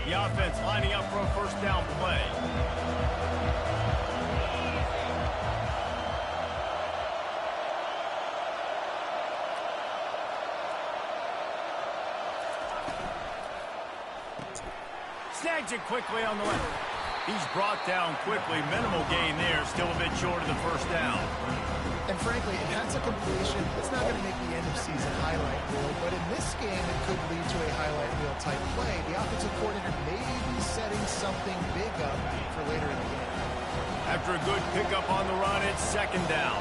The offense lining up for a first down play. Snags it quickly on the left. He's brought down quickly. Minimal gain there. Still a bit short of the first down. And frankly, if that's a completion, it's not going to make the end of season highlight reel. But in this game, it could lead to a highlight reel type play. The offensive coordinator may be setting something big up for later in the game. After a good pickup on the run, it's second down.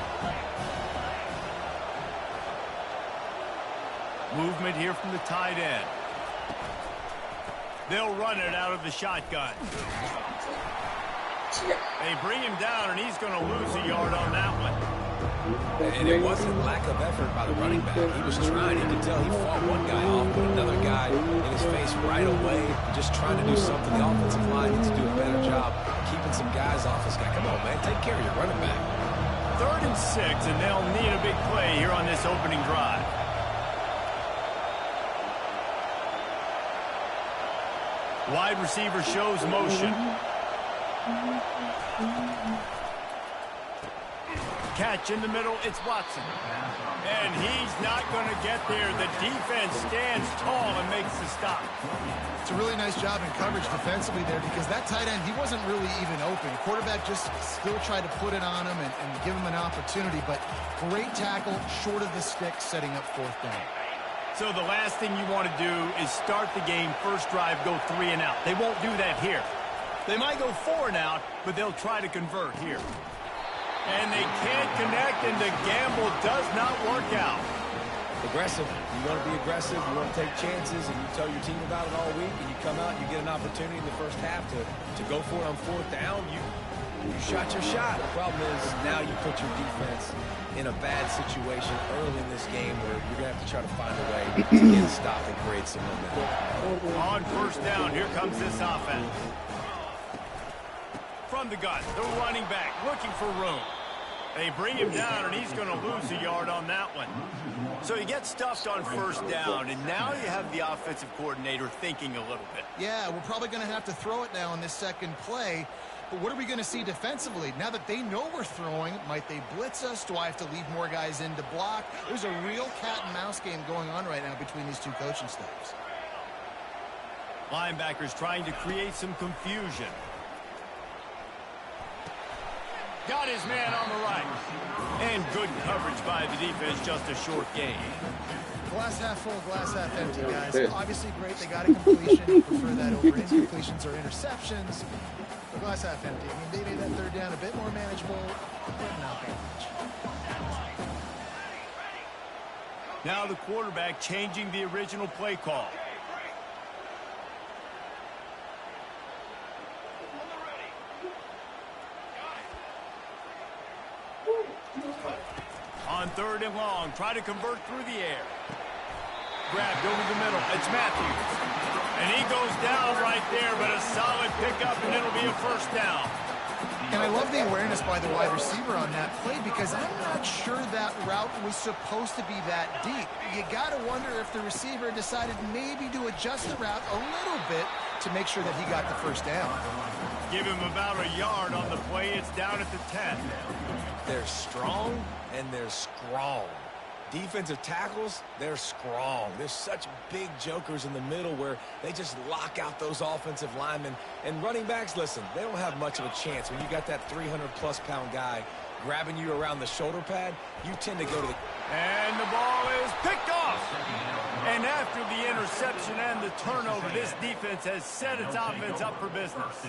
Movement here from the tight end. They'll run it out of the shotgun. They bring him down, and he's going to lose a yard on that one. And it wasn't lack of effort by the running back. He was trying. You could tell he fought one guy off, but another guy in his face right away, just trying to do something. The offensive line needs to do a better job keeping some guys off this guy. Come on, man. Take care of your running back. 3rd and 6, and they'll need a big play here on this opening drive. Wide receiver shows motion. Catch in the middle, it's Watson. And he's not going to get there. The defense stands tall and makes the stop. It's a really nice job in coverage defensively there because that tight end, he wasn't really even open. Quarterback just still tried to put it on him and give him an opportunity, but great tackle, short of the stick, setting up 4th down. So the last thing you want to do is start the game, first drive, go 3 and out. They won't do that here. They might go 4 and out, but they'll try to convert here. And they can't connect, and the gamble does not work out. Aggressive. You want to be aggressive. You want to take chances, and you tell your team about it all week, and you come out and you get an opportunity in the first half to go for it on 4th down. You shot your shot. The problem is now you put your defense in a bad situation early in this game where you're going to have to try to find a way to get a stop and create some momentum. On first down, here comes this offense. From the gun, the running back looking for room. They bring him down, and he's going to lose a yard on that one. So he gets stuffed on first down, and now you have the offensive coordinator thinking a little bit. Yeah, we're probably going to have to throw it now in this second play. But what are we going to see defensively? Now that they know we're throwing, might they blitz us? Do I have to leave more guys in to block? There's a real cat-and-mouse game going on right now between these two coaching staffs. Linebackers trying to create some confusion. Got his man on the right. And good coverage by the defense, just a short gain. Glass half full, glass half empty, guys. Obviously great, they got a completion. You prefer that over incompletions or interceptions. But glass half empty. I mean, they made that 3rd down a bit more manageable, but not that much. Now the quarterback changing the original play call. On 3rd and long, try to convert through the air. Grabbed over the middle. It's Matthews. And he goes down right there, but a solid pickup, and it'll be a first down. And I love the awareness by the wide receiver on that play because I'm not sure that route was supposed to be that deep. You got to wonder if the receiver decided maybe to adjust the route a little bit to make sure that he got the first down. Give him about a yard on the play. It's down at the 10. They're strong and they're strong. Defensive tackles, they're strong. There's such big jokers in the middle where they just lock out those offensive linemen. And running backs, listen, they don't have much of a chance. When you got that 300-plus pound guy grabbing you around the shoulder pad, you tend to go to the... And the ball is picked off. And after the interception and the turnover, this defense has set its offense up for business.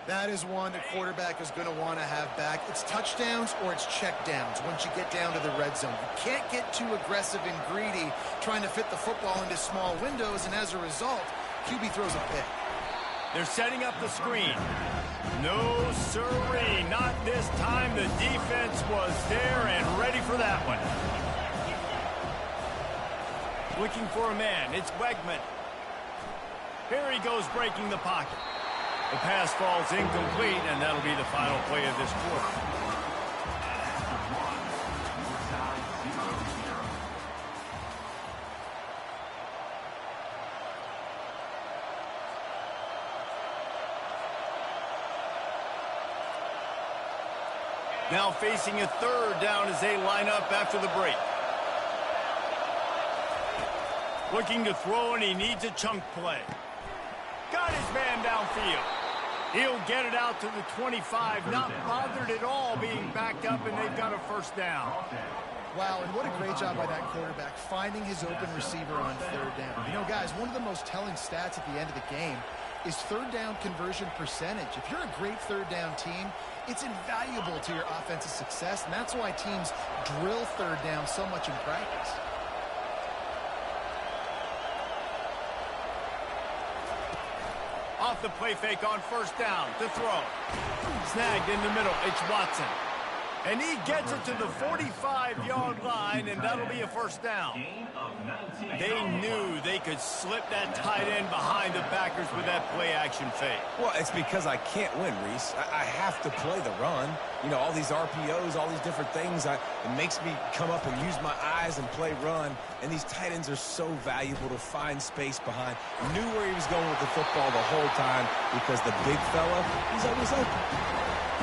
That is one the quarterback is going to want to have back. It's touchdowns or it's checkdowns once you get down to the red zone. You can't get too aggressive and greedy trying to fit the football into small windows, and as a result, QB throws a pick. They're setting up the screen. No sirree, not this time. The defense was there and ready for that one. Looking for a man. It's Wegman. Here he goes breaking the pocket. The pass falls incomplete, and that'll be the final play of this quarter. Now facing a third down as they line up after the break. Looking to throw, and he needs a chunk play. Got his man downfield. He'll get it out to the 25, not bothered at all being backed up, and they've got a first down. Wow, and what a great job by that quarterback, finding his open receiver on third down. You know, guys, one of the most telling stats at the end of the game is third down conversion percentage. If you're a great third down team, it's invaluable to your offensive success, and that's why teams drill third down so much in practice. Off the play fake on first down to throw. Snagged in the middle. It's Watson. And he gets it to the 45-yard line, and that'll be a first down. They knew they could slip that tight end behind the backers with that play-action fake. Well, it's because I can't win, Reese. I have to play the run. You know, all these RPOs, all these different things, it makes me come up and use my eyes and play run. And these tight ends are so valuable to find space behind. Knew where he was going with the football the whole time because the big fella, he's always open.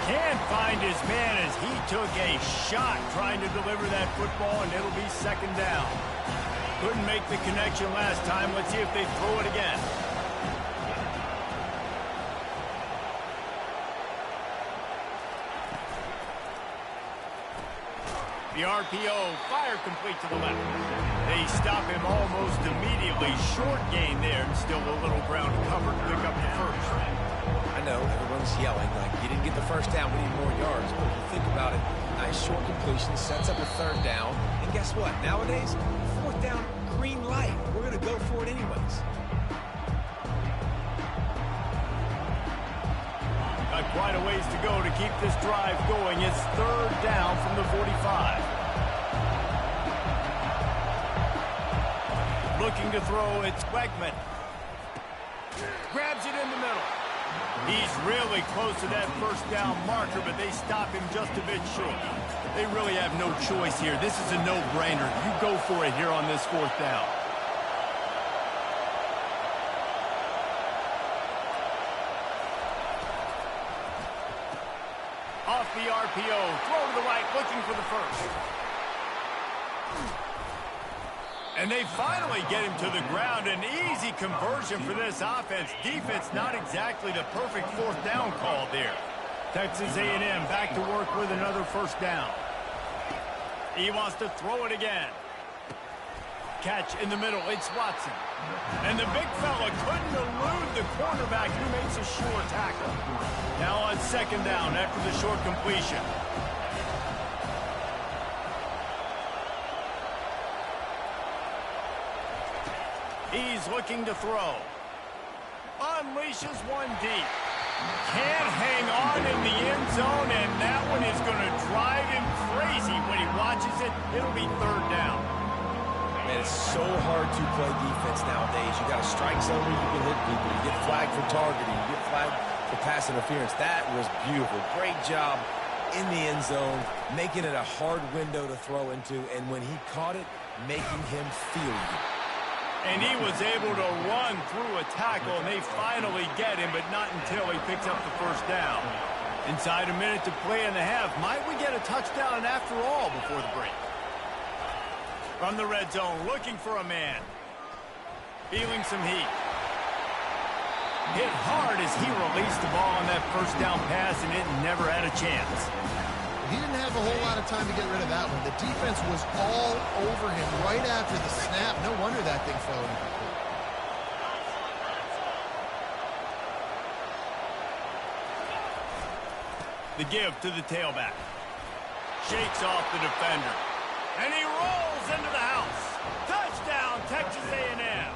Can't find his man as he took a shot trying to deliver that football, and it'll be second down. Couldn't make the connection last time. Let's see if they throw it again. The RPO, fire complete to the left. They stop him almost immediately. Short gain there, and still a little ground covered to pick up the first. I know everyone's yelling like you didn't get the first down, we need more yards. But if you think about it, nice short completion sets up a third down. And guess what? Nowadays, fourth down, green light. We're going to go for it anyways. Got quite a ways to go to keep this drive going. It's third down from the 45. Looking to throw, it's Wegman. Grabs it in the middle. He's really close to that first down marker, but they stop him just a bit short. They really have no choice here. This is a no-brainer. You go for it here on this fourth down. Off the RPO, throw to the right, looking for the first. And they finally get him to the ground. An easy conversion for this offense. Defense not exactly the perfect fourth down call there. Texas A&M back to work with another first down. He wants to throw it again. Catch in the middle. It's Watson. And the big fella couldn't elude the cornerback who makes a sure tackle. Now on second down after the short completion. He's looking to throw. Unleashes one deep. Can't hang on in the end zone, and that one is going to drive him crazy when he watches it. It'll be third down. Man, it's so hard to play defense nowadays. You got a strike zone where you can hit people. You get flagged for targeting. You get flagged for pass interference. That was beautiful. Great job in the end zone, making it a hard window to throw into, and when he caught it, making him feel you. And he was able to run through a tackle, and they finally get him, but not until he picks up the first down. Inside a minute to play in the half. Might we get a touchdown after all before the break? From the red zone, looking for a man. Feeling some heat. Hit hard as he released the ball on that first down pass, and it never had a chance. He didn't have a whole lot of time to get rid of that one. The defense was all over him right after the snap. No wonder that thing fell incomplete. The give to the tailback. Shakes off the defender. And he rolls into the house. Touchdown, Texas A&M.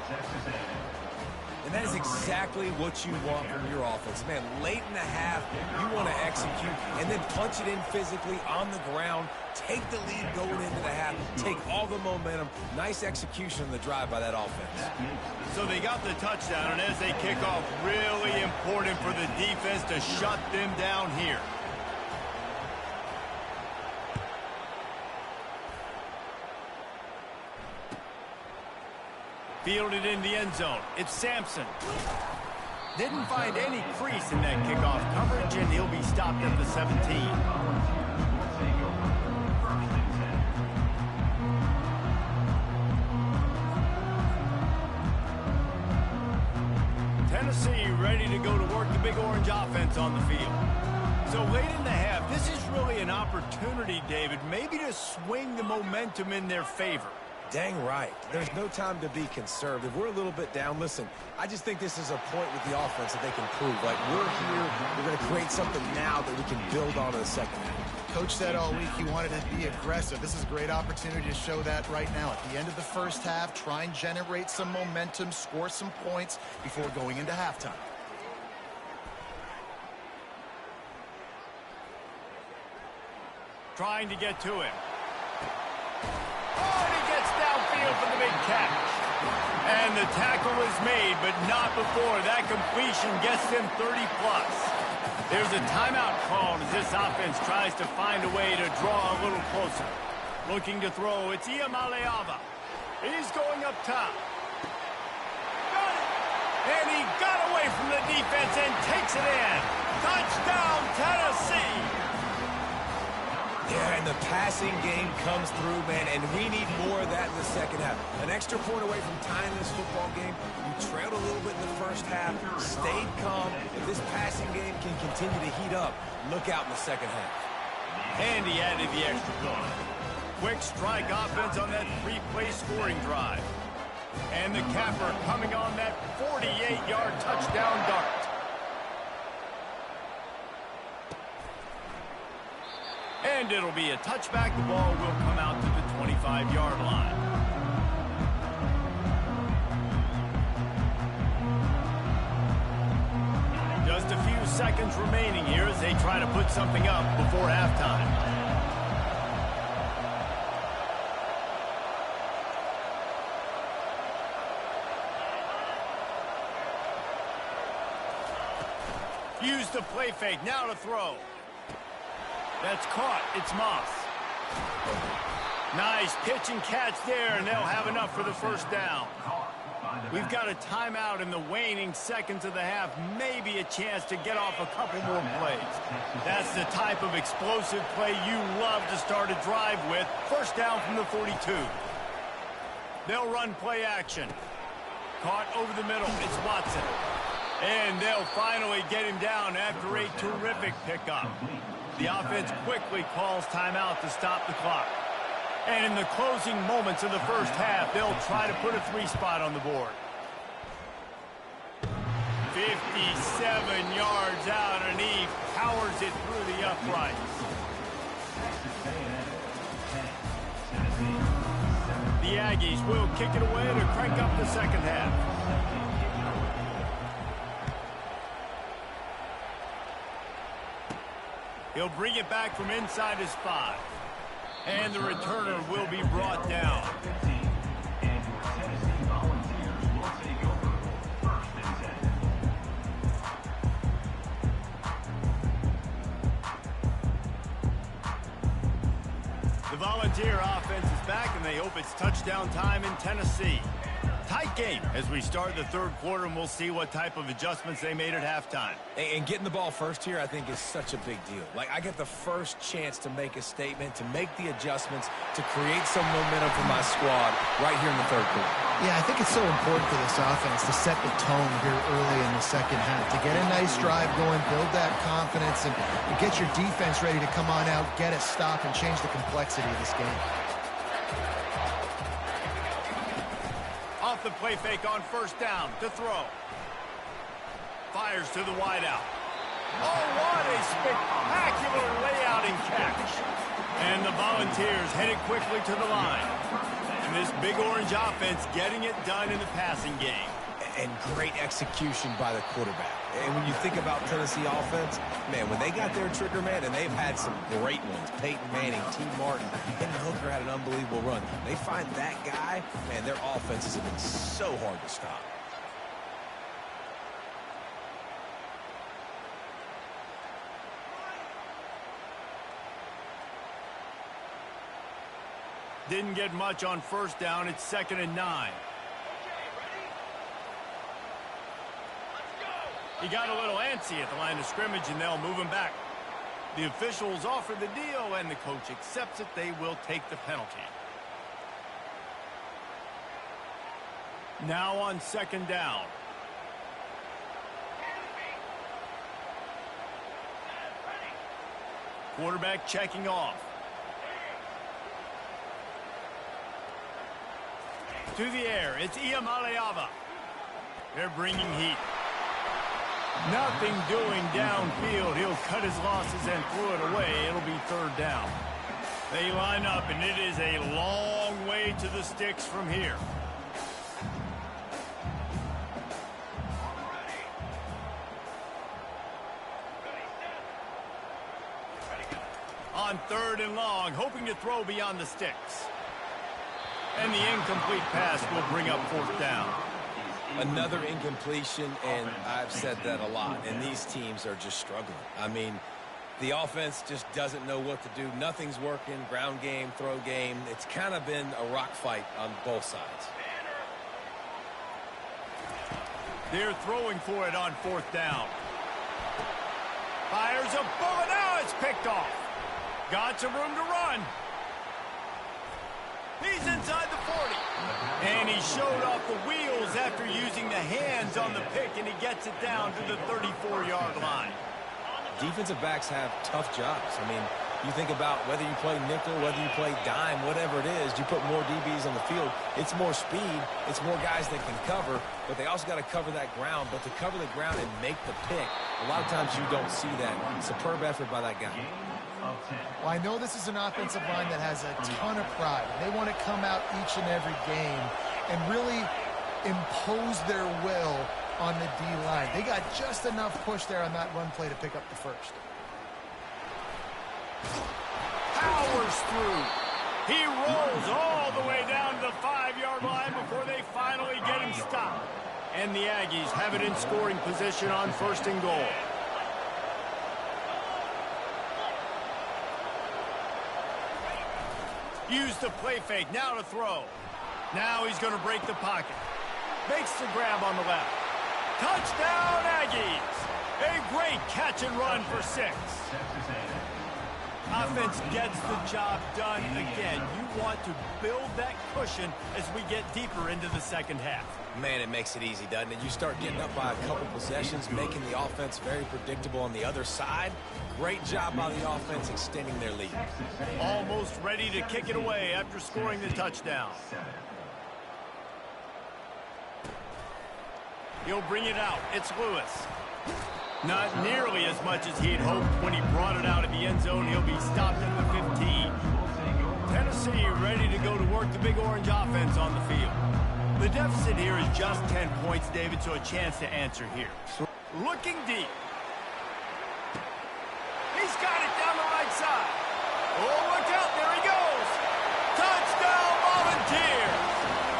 And that is exactly what you want from your offense. Man, late in the half, you want to execute and then punch it in physically on the ground, take the lead going into the half, take all the momentum. Nice execution on the drive by that offense. So they got the touchdown, and as they kick off, really important for the defense to shut them down here. Fielded in the end zone. It's Sampson. Didn't find any crease in that kickoff coverage, and he'll be stopped at the 17. Tennessee ready to go to work the Big Orange offense on the field. So late in the half, this is really an opportunity, David, maybe to swing the momentum in their favor. Dang right. There's no time to be conservative. We're a little bit down. Listen, I just think this is a point with the offense that they can prove. Like, we're here, we're going to create something now that we can build on in the second half. Coach said all week he wanted to be aggressive. This is a great opportunity to show that right now. At the end of the first half, try and generate some momentum, score some points before going into halftime. Trying to get to him. Oh, and he gets downfield for the big catch. And the tackle is made, but not before that completion gets him 30-plus. There's a timeout called as this offense tries to find a way to draw a little closer. Looking to throw, it's Iamaleava. He's going up top. Got it! And he got away from the defense and takes it in. Touchdown, Tennessee! Yeah, and the passing game comes through, man, and we need more of that in the second half. An extra point away from tying this football game. You trailed a little bit in the first half, stayed calm. If this passing game can continue to heat up, look out in the second half. And he added the extra point. Quick strike offense on that three-play scoring drive. And the capper coming on that 48-yard touchdown dart. And it'll be a touchback. The ball will come out to the 25-yard line. Just a few seconds remaining here as they try to put something up before halftime. Use the play fake. Now to throw. That's caught. It's Moss. Nice pitch and catch there, and they'll have enough for the first down. We've got a timeout in the waning seconds of the half. Maybe a chance to get off a couple more plays. That's the type of explosive play you love to start a drive with. First down from the 42. They'll run play action. Caught over the middle. It's Watson. And they'll finally get him down after a terrific pickup. The offense quickly calls timeout to stop the clock. And in the closing moments of the first half, they'll try to put a three-spot on the board. 57 yards out, and he powers it through the uprights. The Aggies will kick it away to crank up the second half. He'll bring it back from inside his 5. And the returner will be brought down. The Volunteer offense is back, and they hope it's touchdown time in Tennessee. Tight game as we start the third quarter, and we'll see what type of adjustments they made at halftime. And getting the ball first here, I think, is such a big deal. Like, I get the first chance to make a statement, to make the adjustments, to create some momentum for my squad right here in the third quarter. Yeah, I think it's so important for this offense to set the tone here early in the second half, to get a nice drive going, build that confidence, and get your defense ready to come on out, get a stop, and change the complexity of this game. Off the play fake on first down to throw. Fires to the wideout. Oh, what a spectacular layout and catch. And the Volunteers headed quickly to the line. And this Big Orange offense getting it done in the passing game. And great execution by the quarterback. And when you think about Tennessee offense, man, when they got their trigger man, and they've had some great ones, Peyton Manning, T. Martin, Hendon Hooker had an unbelievable run. They find that guy, man, their offenses have been so hard to stop. Didn't get much on first down. It's 2nd and 9. He got a little antsy at the line of scrimmage, and they'll move him back. The officials offer the deal, and the coach accepts it. They will take the penalty. Now on 2nd down. Quarterback checking off. To the air, it's Iamaleava. They're bringing heat. Nothing doing downfield. He'll cut his losses and throw it away. It'll be third down. They line up, and it is a long way to the sticks from here. On third and long, hoping to throw beyond the sticks. And the incomplete pass will bring up fourth down. Another incompletion, and I've said that a lot, and these teams are just struggling. I mean, the offense just doesn't know what to do. Nothing's working, ground game, throw game. It's kind of been a rock fight on both sides. They're throwing for it on fourth down. Fires a bullet. Now it's picked off. Got some room to run. He's inside the 40. And he showed off the wheels after using the hands on the pick, and he gets it down to the 34-yard line. Defensive backs have tough jobs. I mean, you think about whether you play nickel, whether you play dime, whatever it is, you put more DBs on the field. It's more speed. It's more guys that can cover, but they also got to cover that ground. But to cover the ground and make the pick, a lot of times you don't see that. Superb effort by that guy. Well, I know this is an offensive line that has a ton of pride. They want to come out each and every game and really impose their will on the D-line. They got just enough push there on that run play to pick up the first. Powers through. He rolls all the way down to the 5-yard line before they finally get him stopped. And the Aggies have it in scoring position on first and goal. Use the play fake, now to throw. Now he's going to break the pocket. Makes the grab on the left. Touchdown, Aggies! A great catch and run for 6. Offense gets the job done again. You want to build that cushion as we get deeper into the second half. Man, it makes it easy, doesn't it? You start getting up by a couple possessions, making the offense very predictable on the other side. Great job by the offense extending their lead. Almost ready to kick it away after scoring the touchdown. He'll bring it out. It's Lewis. Not nearly as much as he'd hoped when he brought it out of the end zone. He'll be stopped at the 15. Tennessee ready to go to work the Big Orange offense on the field. The deficit here is just 10 points, David, so a chance to answer here. Looking deep. He's got it down the right side. Oh, look out. There he goes. Touchdown, Volunteers.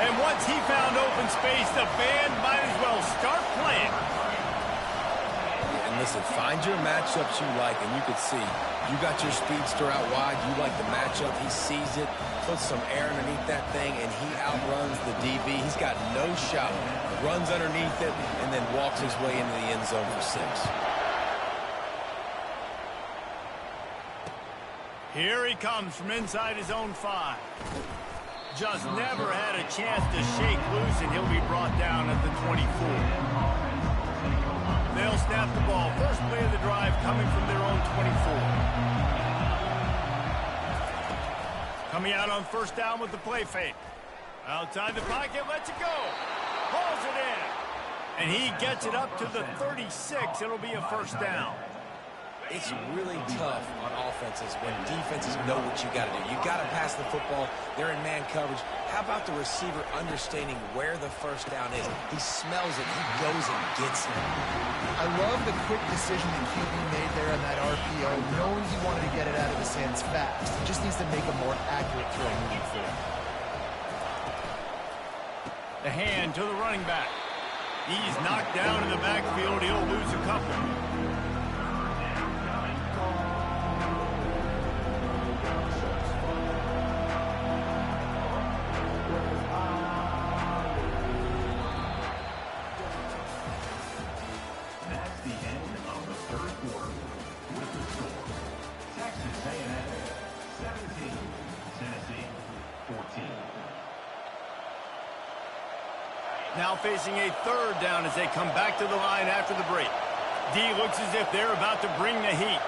And once he found open space, the band might as well start playing. And listen, find your matchups you like, and you can see you got your speedster out wide. You like the matchup. He sees it, puts some air underneath that thing, and he outruns the DB. He's got no shot. Runs underneath it, and then walks his way into the end zone for 6. Here he comes from inside his own 5. Just never had a chance to shake loose, and he'll be brought down at the 24. They'll snap the ball. First play of the drive coming from their own 24. Coming out on first down with the play fake. Outside the pocket, lets it go. Hauls it in. And he gets it up to the 36. It'll be a first down. It's really tough on offenses when defenses know what you got to do. You got to pass the football. They're in man coverage. How about the receiver understanding where the first down is? He smells it. He goes and gets it. I love the quick decision that QB made there on that RPO, knowing he wanted to get it out of his hands fast. He just needs to make a more accurate throw moving forward. The hand to the running back. He's knocked down in the backfield. He'll lose a couple. Now facing a third down as they come back to the line after the break. D looks as if they're about to bring the heat.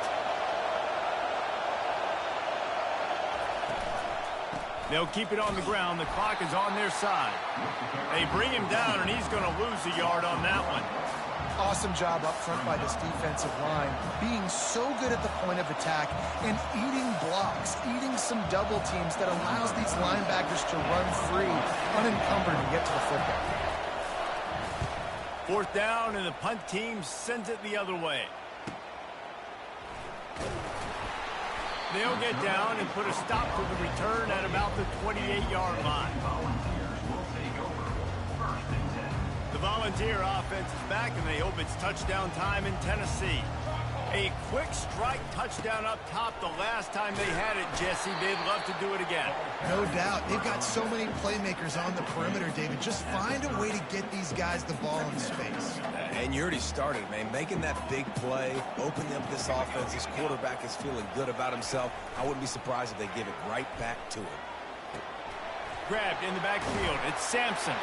They'll keep it on the ground. The clock is on their side. They bring him down, and he's going to lose a yard on that one. Awesome job up front by this defensive line, being so good at the point of attack and eating blocks, eating some double teams that allows these linebackers to run free, unencumbered, and get to the football. Fourth down, and the punt team sends it the other way. They'll get down and put a stop to the return at about the 28-yard line. The Volunteer offense is back, and they hope it's touchdown time in Tennessee. A quick strike touchdown up top the last time they had it, Jesse. They'd love to do it again. No doubt. They've got so many playmakers on the perimeter, David. Just find a way to get these guys the ball in space. And you already started, man. Making that big play, opening up this offense. This quarterback is feeling good about himself. I wouldn't be surprised if they give it right back to him. Grabbed in the backfield. It's Sampson.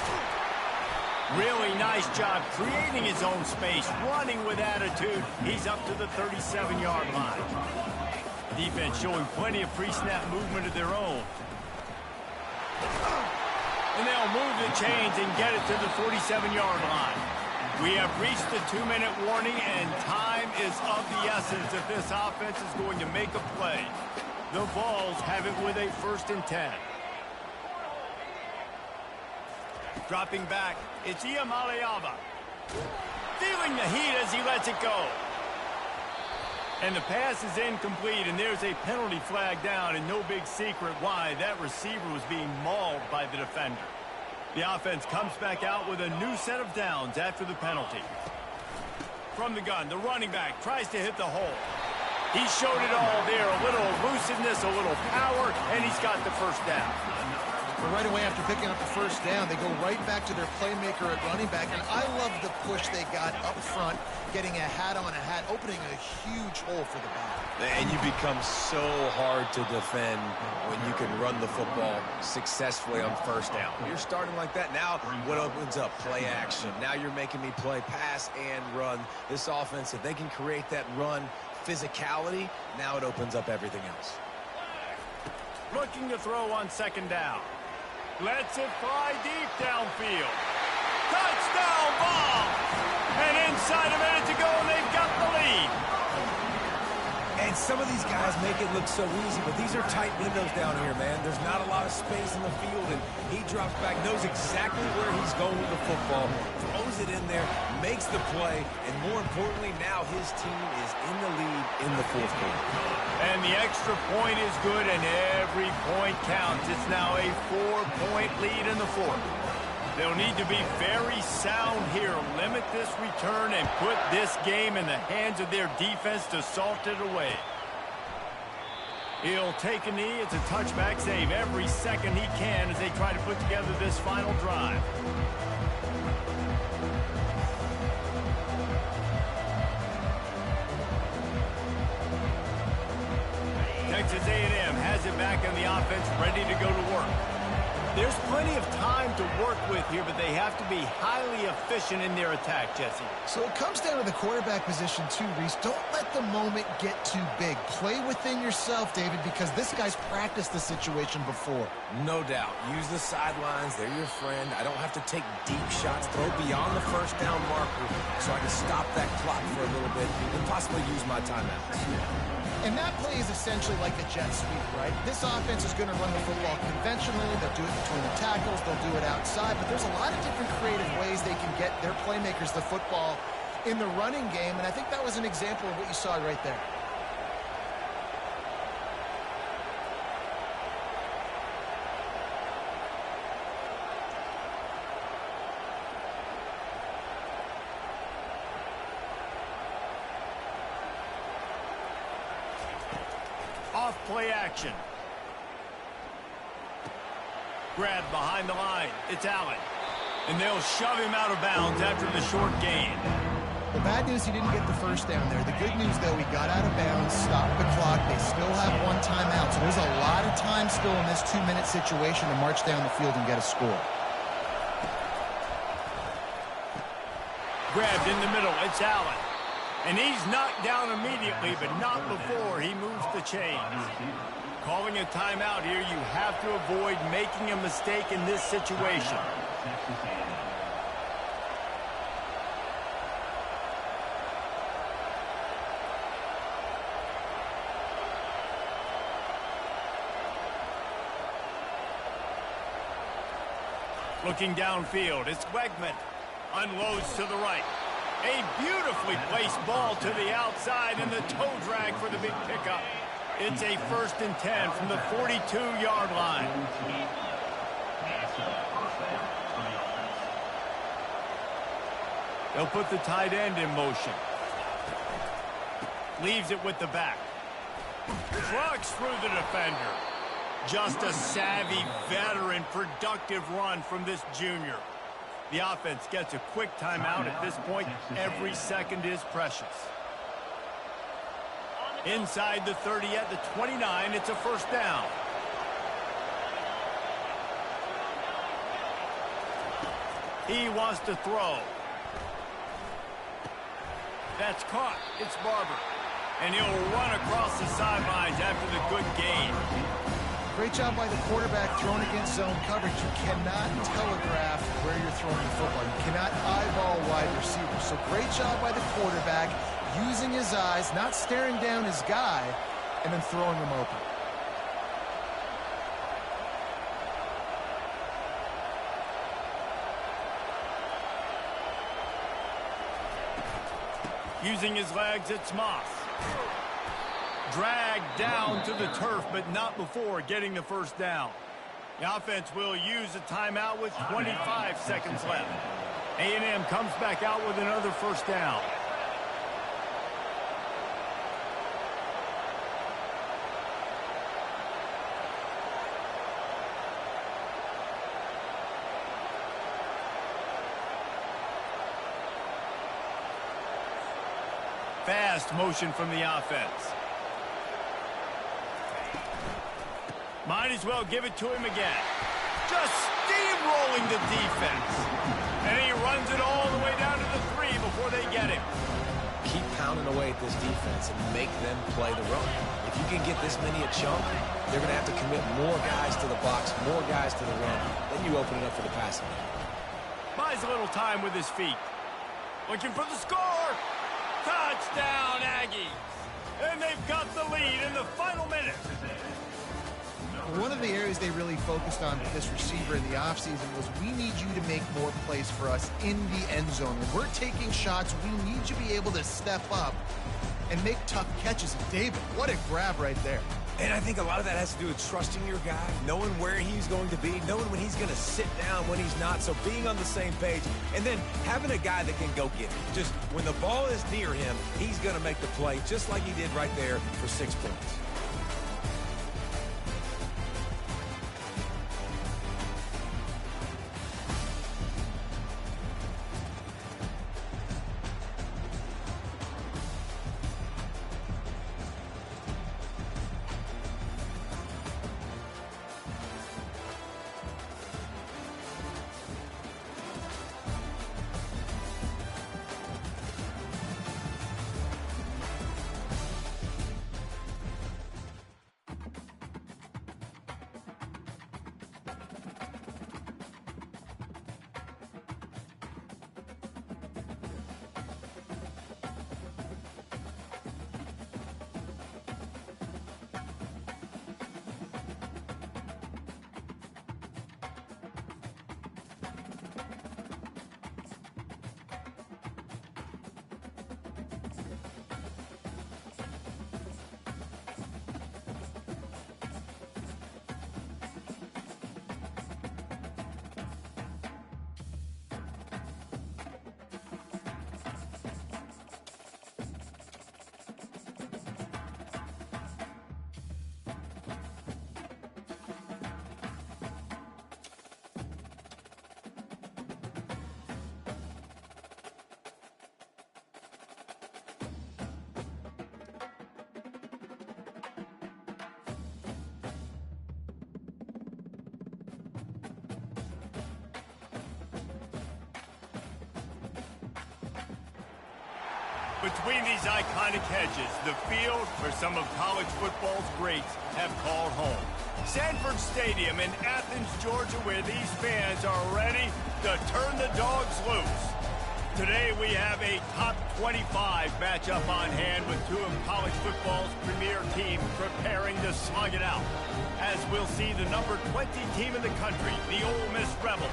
Really nice job creating his own space, running with attitude. He's up to the 37-yard line. Defense showing plenty of pre-snap movement of their own. And they'll move the chains and get it to the 47-yard line. We have reached the 2-minute warning, and time is of the essence if this offense is going to make a play. The Vols have it with a 1st and 10. Dropping back, it's Iamaleava. Feeling the heat as he lets it go. And the pass is incomplete, and there's a penalty flag down, and no big secret why. That receiver was being mauled by the defender. The offense comes back out with a new set of downs after the penalty. From the gun, the running back tries to hit the hole. He showed it all there, a little elusiveness, a little power, and he's got the first down. But right away after picking up the first down, they go right back to their playmaker at running back. And I love the push they got up front, getting a hat on a hat, opening a huge hole for the back. And you become so hard to defend when you can run the football successfully on first down. You're starting like that. Now what opens up? Play action. Now you're making me play pass and run. This offense, if they can create that run physicality, now it opens up everything else. Looking to throw on 2nd down. Lets it fly deep downfield. Touchdown ball! And inside a minute to go, and they've got the lead. And some of these guys make it look so easy, but these are tight windows down here, man. There's not a lot of space in the field, and he drops back, knows exactly where he's going with the football, throws it in there, makes the play, and more importantly, now his team is in the lead in the 4th quarter. And the extra point is good, and every point counts. It's now a 4-point lead in the 4th. They'll need to be very sound here, limit this return, and put this game in the hands of their defense to salt it away. He'll take a knee. It's a touchback save every second he can as they try to put together this final drive. Texas A&M has it back on the offense, ready to go to work. There's plenty of time to work with here, but they have to be highly efficient in their attack, Jesse. So it comes down to the quarterback position too, Reese. Don't let the moment get too big. Play within yourself, David, because this guy's practiced the situation before. No doubt. Use the sidelines. They're your friend. I don't have to take deep shots. Throw beyond the first down marker so I can stop that clock for a little bit and possibly use my timeouts. And that play is essentially like a jet sweep, right? This offense is going to run the football conventionally. They'll do it between the tackles. They'll do it outside. But there's a lot of different creative ways they can get their playmakers the football in the running game. And I think that was an example of what you saw right there. Off play action. Grabbed behind the line. It's Allen. And they'll shove him out of bounds after the short gain. The bad news, he didn't get the first down there. The good news, though, he got out of bounds, stopped the clock. They still have one timeout. So there's a lot of time still in this 2-minute situation to march down the field and get a score. Grabbed in the middle. It's Allen. And he's knocked down immediately, but not before he moves the chains. Calling a timeout here, you have to avoid making a mistake in this situation. Looking downfield, it's Wegman. Unloads to the right. A beautifully placed ball to the outside and the toe drag for the big pickup. It's a 1st and 10 from the 42-yard line. They'll put the tight end in motion. Leaves it with the back. Trucks through the defender. Just a savvy, veteran, productive run from this junior. The offense gets a quick timeout at this point. Every second is precious. Inside the 30 at the 29, it's a 1st down. He wants to throw. That's caught. It's Barber. And he'll run across the sidelines after the good gain. Great job by the quarterback throwing against zone coverage. You cannot telegraph where you're throwing the football. You cannot eyeball wide receivers. So great job by the quarterback using his eyes, not staring down his guy, and then throwing him open. Using his legs, it's Moss. Dragged down to the turf, but not before getting the 1st down. The offense will use a timeout with 25 seconds left. A&M comes back out with another 1st down. Fast motion from the offense. Might as well give it to him again. Just steamrolling the defense. And he runs it all the way down to the 3 before they get him. Keep pounding away at this defense and make them play the run. If you can get this many a chunk, they're going to have to commit more guys to the box, more guys to the run. Then you open it up for the passing game. Buys a little time with his feet. Looking for the score. Touchdown, Aggies. And they've got the lead in the final minute. One of the areas they really focused on with this receiver in the offseason was we need you to make more plays for us in the end zone. When we're taking shots, we need you to be able to step up and make tough catches. David, what a grab right there. And I think a lot of that has to do with trusting your guy, knowing where he's going to be, knowing when he's going to sit down, when he's not, so being on the same page, and then having a guy that can go get it. Just when the ball is near him, he's going to make the play just like he did right there for 6 points. Between these iconic hedges, the field where some of college football's greats have called home. Sanford Stadium in Athens, Georgia, where these fans are ready to turn the dogs loose. Today we have a top 25 matchup on hand with two of college football's premier teams preparing to slug it out. As we'll see the number 20 team in the country, the Ole Miss Rebels,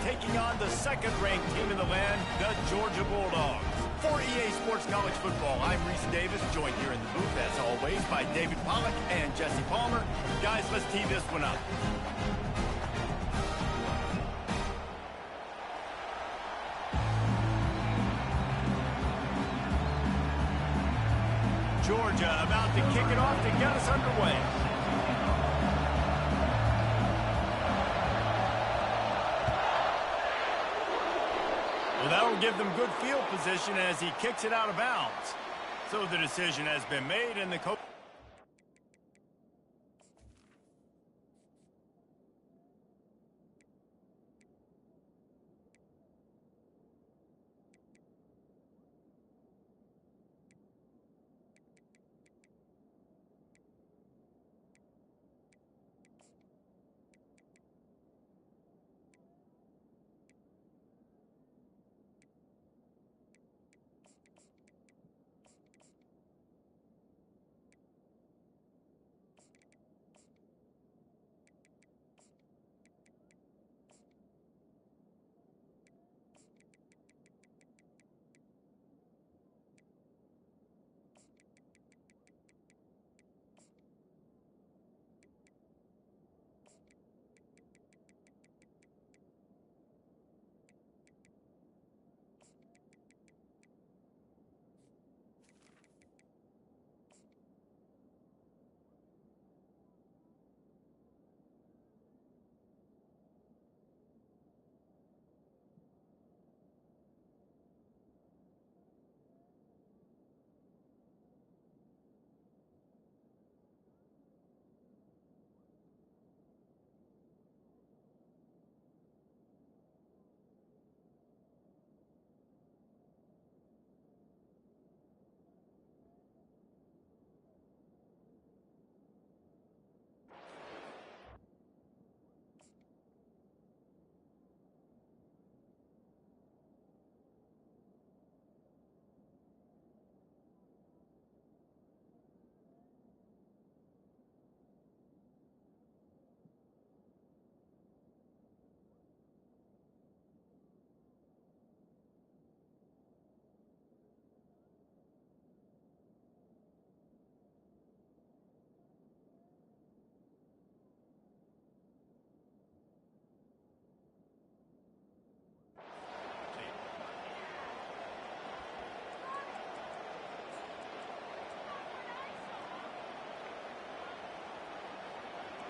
taking on the second-ranked team in the land, the Georgia Bulldogs. For EA Sports College Football, I'm Reese Davis, joined here in the booth, as always, by David Pollack and Jesse Palmer. Guys, let's tee this one up. Georgia about to kick it off to get us underway. Well, that'll give them good field position as he kicks it out of bounds. So the decision has been made, and the coach...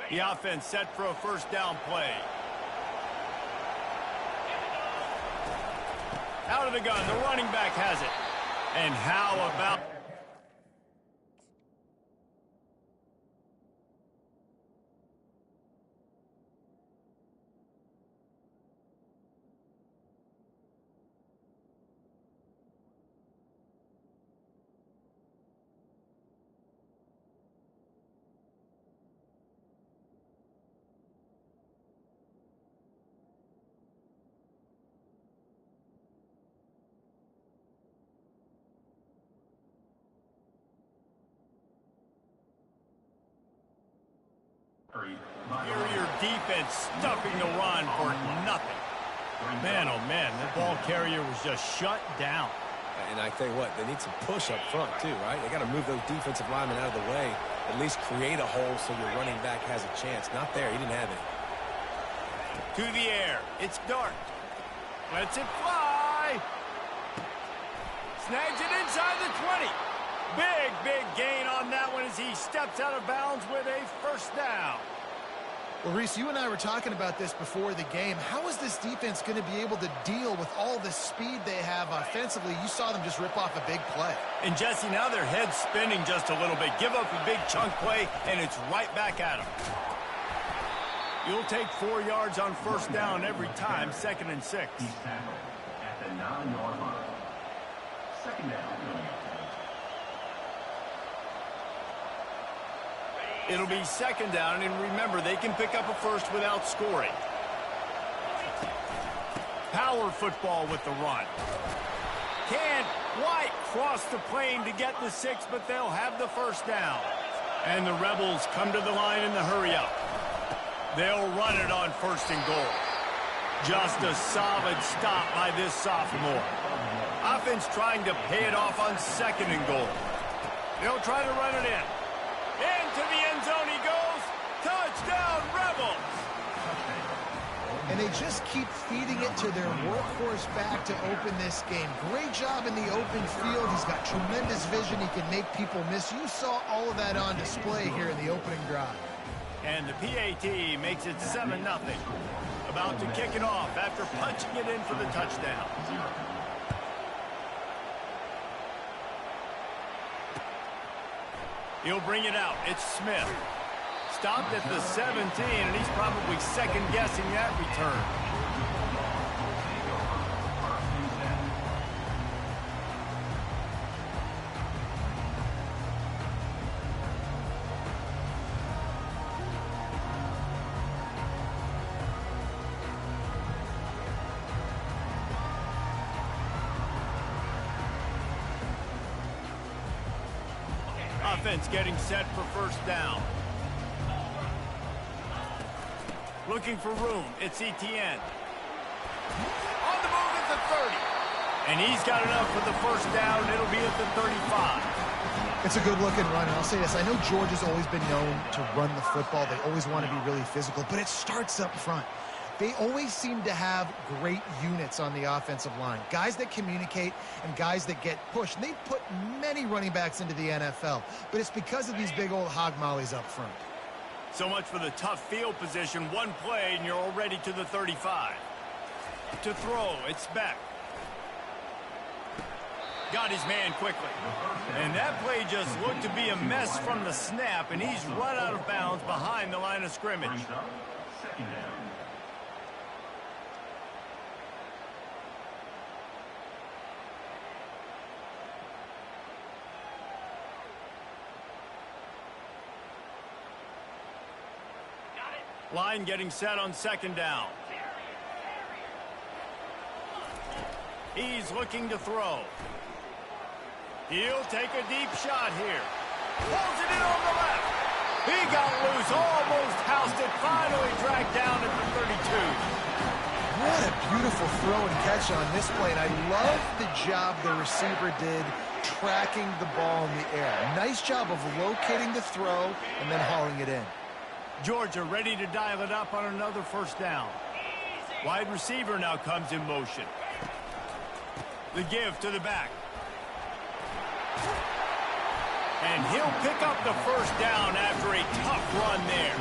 The offense set for a first down play. Out of the gun, the running back has it. And how about... Superior defense stuffing the run for nothing. Man, oh man, the ball carrier was just shut down. And I tell you what, they need some push up front too, right? They got to move those defensive linemen out of the way, at least create a hole so your running back has a chance. Not there, he didn't have it. To the air, it's Dart. Lets it fly. Snags it inside the 20. Big gain on that one as he steps out of bounds with a first down. Well, Reese, you and I were talking about this before the game. How is this defense going to be able to deal with all the speed they have offensively? You saw them just rip off a big play. And, Jesse, now their head's spinning just a little bit. Give up a big chunk play, and it's right back at them. You'll take 4 yards on first down every time, 2nd and 6. He's tackled at the 9-yard line. Second down. It'll be second down, and remember, they can pick up a first without scoring. Power football with the run. Can't quite cross the plane to get the 6, but they'll have the first down. And the Rebels come to the line in the hurry-up. They'll run it on first and goal. Just a solid stop by this sophomore. Offense trying to pay it off on second and goal. They'll try to run it in. Into the end zone he goes. Touchdown, Rebels! And they just keep feeding it to their workhorse back to open this game. Great job in the open field. He's got tremendous vision. He can make people miss. You saw all of that on display here in the opening drive. And the PAT makes it 7-0. About to kick it off after punching it in for the touchdown. He'll bring it out. It's Smith. Stopped at the 17, and he's probably second-guessing that return. Offense getting set for first down. Looking for room. It's Etienne. On the move at the 30. And he's got enough for the first down. It'll be at the 35. It's a good-looking run, and I'll say this. I know Georgia's always been known to run the football. They always want to be really physical, but it starts up front. They always seem to have great units on the offensive line. Guys that communicate and guys that get pushed. And they've put many running backs into the NFL, but it's because of these big old hog mollies up front. So much for the tough field position. One play, and you're already to the 35. To throw, it's Beck. Got his man quickly. And that play just looked to be a mess from the snap, and he's run out of bounds behind the line of scrimmage. Line getting set on second down. He's looking to throw. He'll take a deep shot here. Pulls it in on the left. He got loose, almost housed it, finally dragged down at the 32. What a beautiful throw and catch on this play, and I love the job the receiver did tracking the ball in the air. Nice job of locating the throw and then hauling it in. Georgia ready to dial it up on another first down. Wide receiver now comes in motion. The give to the back. And he'll pick up the first down after a tough run there.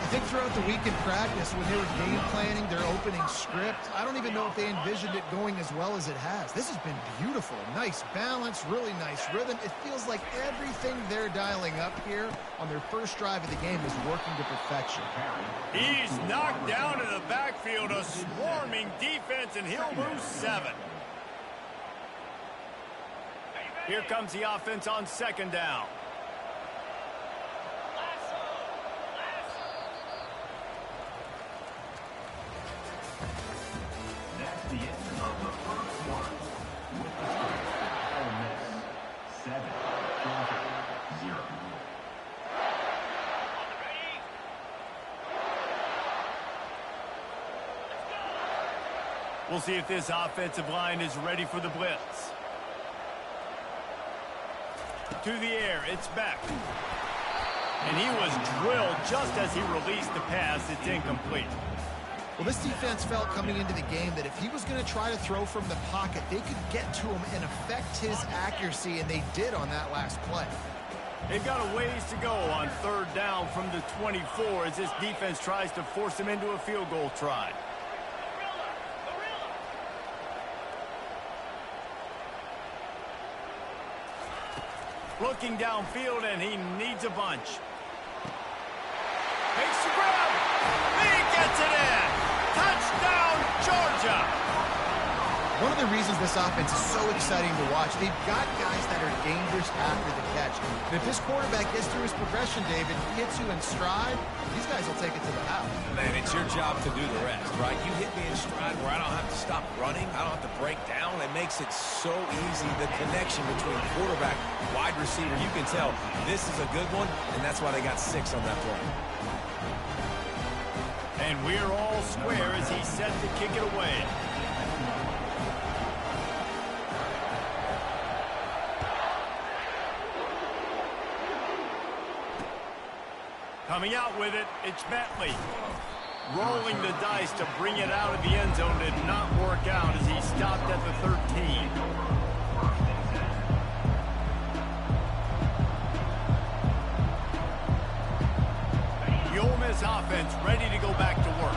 I think throughout the week in practice, when they were game planning their opening script, I don't even know if they envisioned it going as well as it has. This has been beautiful. Nice balance, really nice rhythm. It feels like everything they're dialing up here on their first drive of the game is working to perfection. He's knocked down in the backfield, a swarming defense, and he'll lose 7. Here comes the offense on second down. We'll see if this offensive line is ready for the blitz. To the air, it's Beck. And he was drilled just as he released the pass. It's incomplete. Well, this defense felt coming into the game that if he was going to try to throw from the pocket, they could get to him and affect his accuracy, and they did on that last play. They've got a ways to go on third down from the 24 as this defense tries to force him into a field goal try. Looking downfield, and he needs a bunch. Makes the grab. He gets it in. Touchdown, Georgia. One of the reasons this offense is so exciting to watch, they've got guys that are dangerous after the catch. And if this quarterback gets through his progression, David, hits you in stride, these guys will take it to the house. Man, it's your job to do the rest, right? You hit me in stride where I don't have to stop running. I don't have to break down. It makes it so easy. The connection between quarterback, wide receiver, you can tell this is a good one, and that's why they got 6 on that play. And we're all square as he's set to kick it away. Coming out with it, it's Bentley. Rolling the dice to bring it out of the end zone did not work out as he stopped at the 13. The Ole Miss offense ready to go back to work.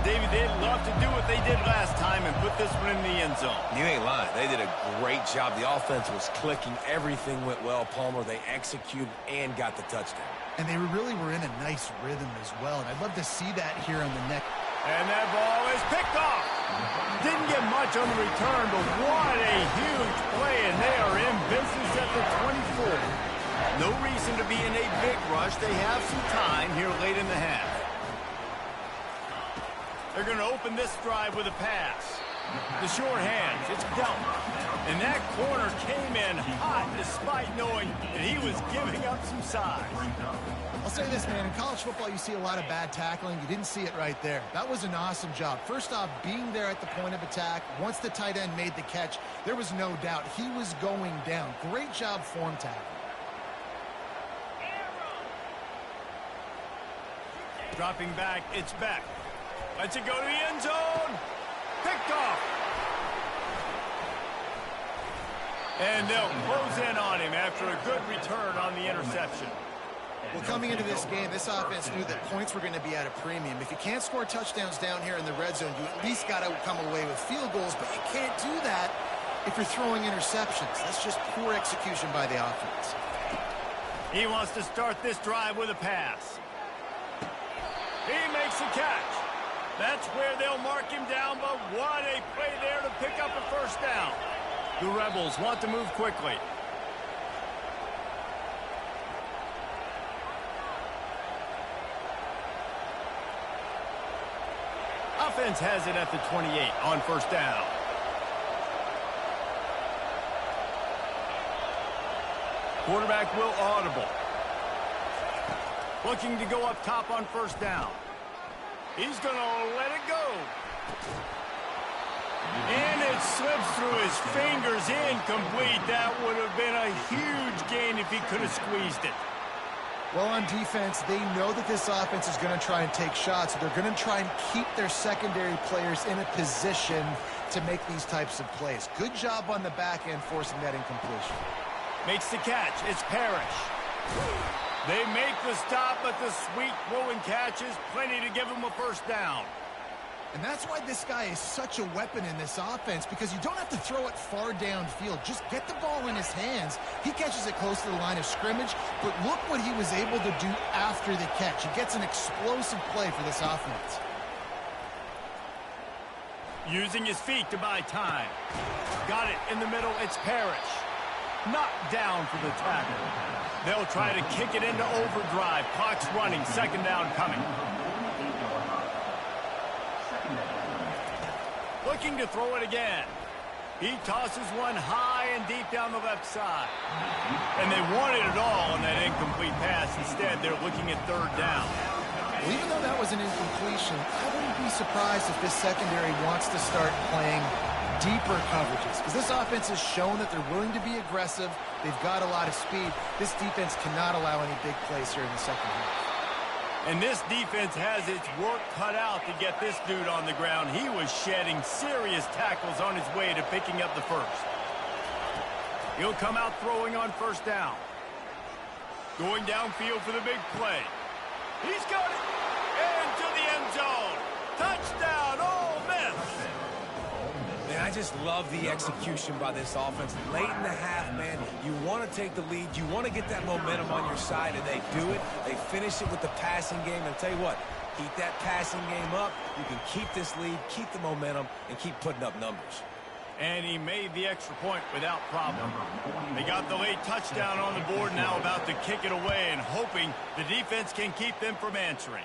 David, they'd love to do what they did last time and put this one in the end zone. You ain't lying. They did a great job. The offense was clicking. Everything went well, Palmer. They executed and got the touchdown. And they really were in a nice rhythm as well. And I'd love to see that here on the neck. And that ball is picked off. Didn't get much on the return, but what a huge play. And they are in business at the 24. No reason to be in a big rush. They have some time here late in the half. They're going to open this drive with a pass. The short hands, it's dealt. And that corner came in hot despite knowing that he was giving up some size. I'll say this, man. In college football, you see a lot of bad tackling. You didn't see it right there. That was an awesome job. First off, being there at the point of attack. Once the tight end made the catch, there was no doubt he was going down. Great job form tackling. Dropping back, it's Beck. Lets it go to the end zone. Picked off. And they'll close in on him after a good return on the interception. Well, coming into this game, this offense knew that points were going to be at a premium. If you can't score touchdowns down here in the red zone, you at least got to come away with field goals, but you can't do that if you're throwing interceptions. That's just poor execution by the offense. He wants to start this drive with a pass. He makes the catch. That's where they'll mark him down, but what a play there to pick up a first down. The Rebels want to move quickly. Offense has it at the 28 on first down. Quarterback will audible. Looking to go up top on first down. He's going to let it go. And it slips through his fingers, incomplete. That would have been a huge gain if he could have squeezed it. Well, on defense, they know that this offense is going to try and take shots. They're going to try and keep their secondary players in a position to make these types of plays. Good job on the back end forcing that incompletion. Makes the catch. It's Parrish. They make the stop, but the sweet throwing catch is plenty to give him a first down. And that's why this guy is such a weapon in this offense, because you don't have to throw it far downfield. Just get the ball in his hands. He catches it close to the line of scrimmage, but look what he was able to do after the catch. He gets an explosive play for this offense. Using his feet to buy time. Got it in the middle. It's Parrish. Knocked down for the tackle. They'll try to kick it into overdrive. Clock's running. Second down coming. Looking to throw it again. He tosses one high and deep down the left side. And they wanted it all on that incomplete pass. Instead, they're looking at third down. Well, even though that was an incompletion, I wouldn't be surprised if this secondary wants to start playing deeper coverages, because this offense has shown that they're willing to be aggressive. They've got a lot of speed. This defense cannot allow any big plays here in the second half. And this defense has its work cut out to get this dude on the ground. He was shedding serious tackles on his way to picking up the first. He'll come out throwing on first down. Going downfield for the big play. He's got it into the end zone. Touchdown, Ole Miss. Man, I just love the execution by this offense. Late in the half, man, you want to take the lead. You want to get that momentum on your side, and they do it. They finish it with the passing game. And I'll tell you what, keep that passing game up. You can keep this lead, keep the momentum, and keep putting up numbers. And he made the extra point without problem. They got the late touchdown on the board, now about to kick it away and hoping the defense can keep them from answering.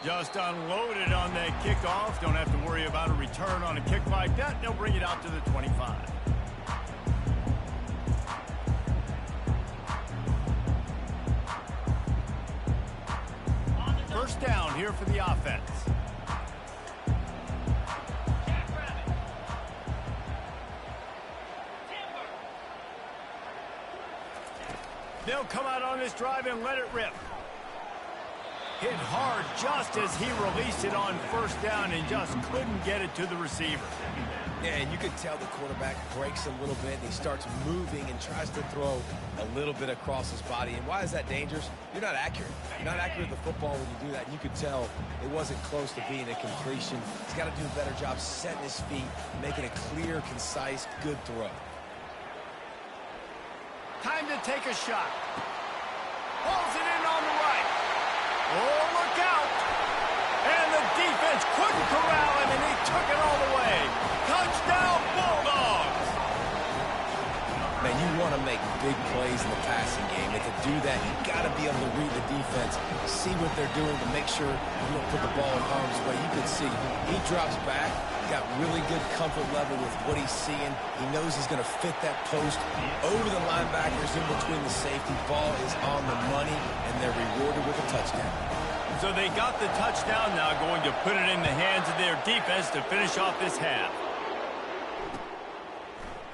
Just unloaded on that kickoff. Don't have to worry about a return on a kick like that. They'll bring it out to the 25. First down here for the offense. They'll come out on this drive and let it rip. Hit hard just as he released it on first down and just couldn't get it to the receiver. Yeah, and you can tell the quarterback breaks a little bit, and he starts moving and tries to throw a little bit across his body. And why is that dangerous? You're not accurate. You're not accurate with the football when you do that. And you could tell it wasn't close to being a completion. He's got to do a better job setting his feet, making a clear, concise, good throw. Time to take a shot. Pulls it in on the right. Oh, look out. And the defense couldn't corral him, and he took it all the way. Touchdown, Bulldogs. Man, you want to make big plays in the passing game, and to do that, you got to be able to read the defense, see what they're doing to make sure you don't put the ball in harm's way. You can see he drops back, got really good comfort level with what he's seeing. He knows he's going to fit that post over the linebackers in between the safety. Ball is on the money, and they're rewarded with a touchdown. So they got the touchdown now, going to put it in the hands of their defense to finish off this half.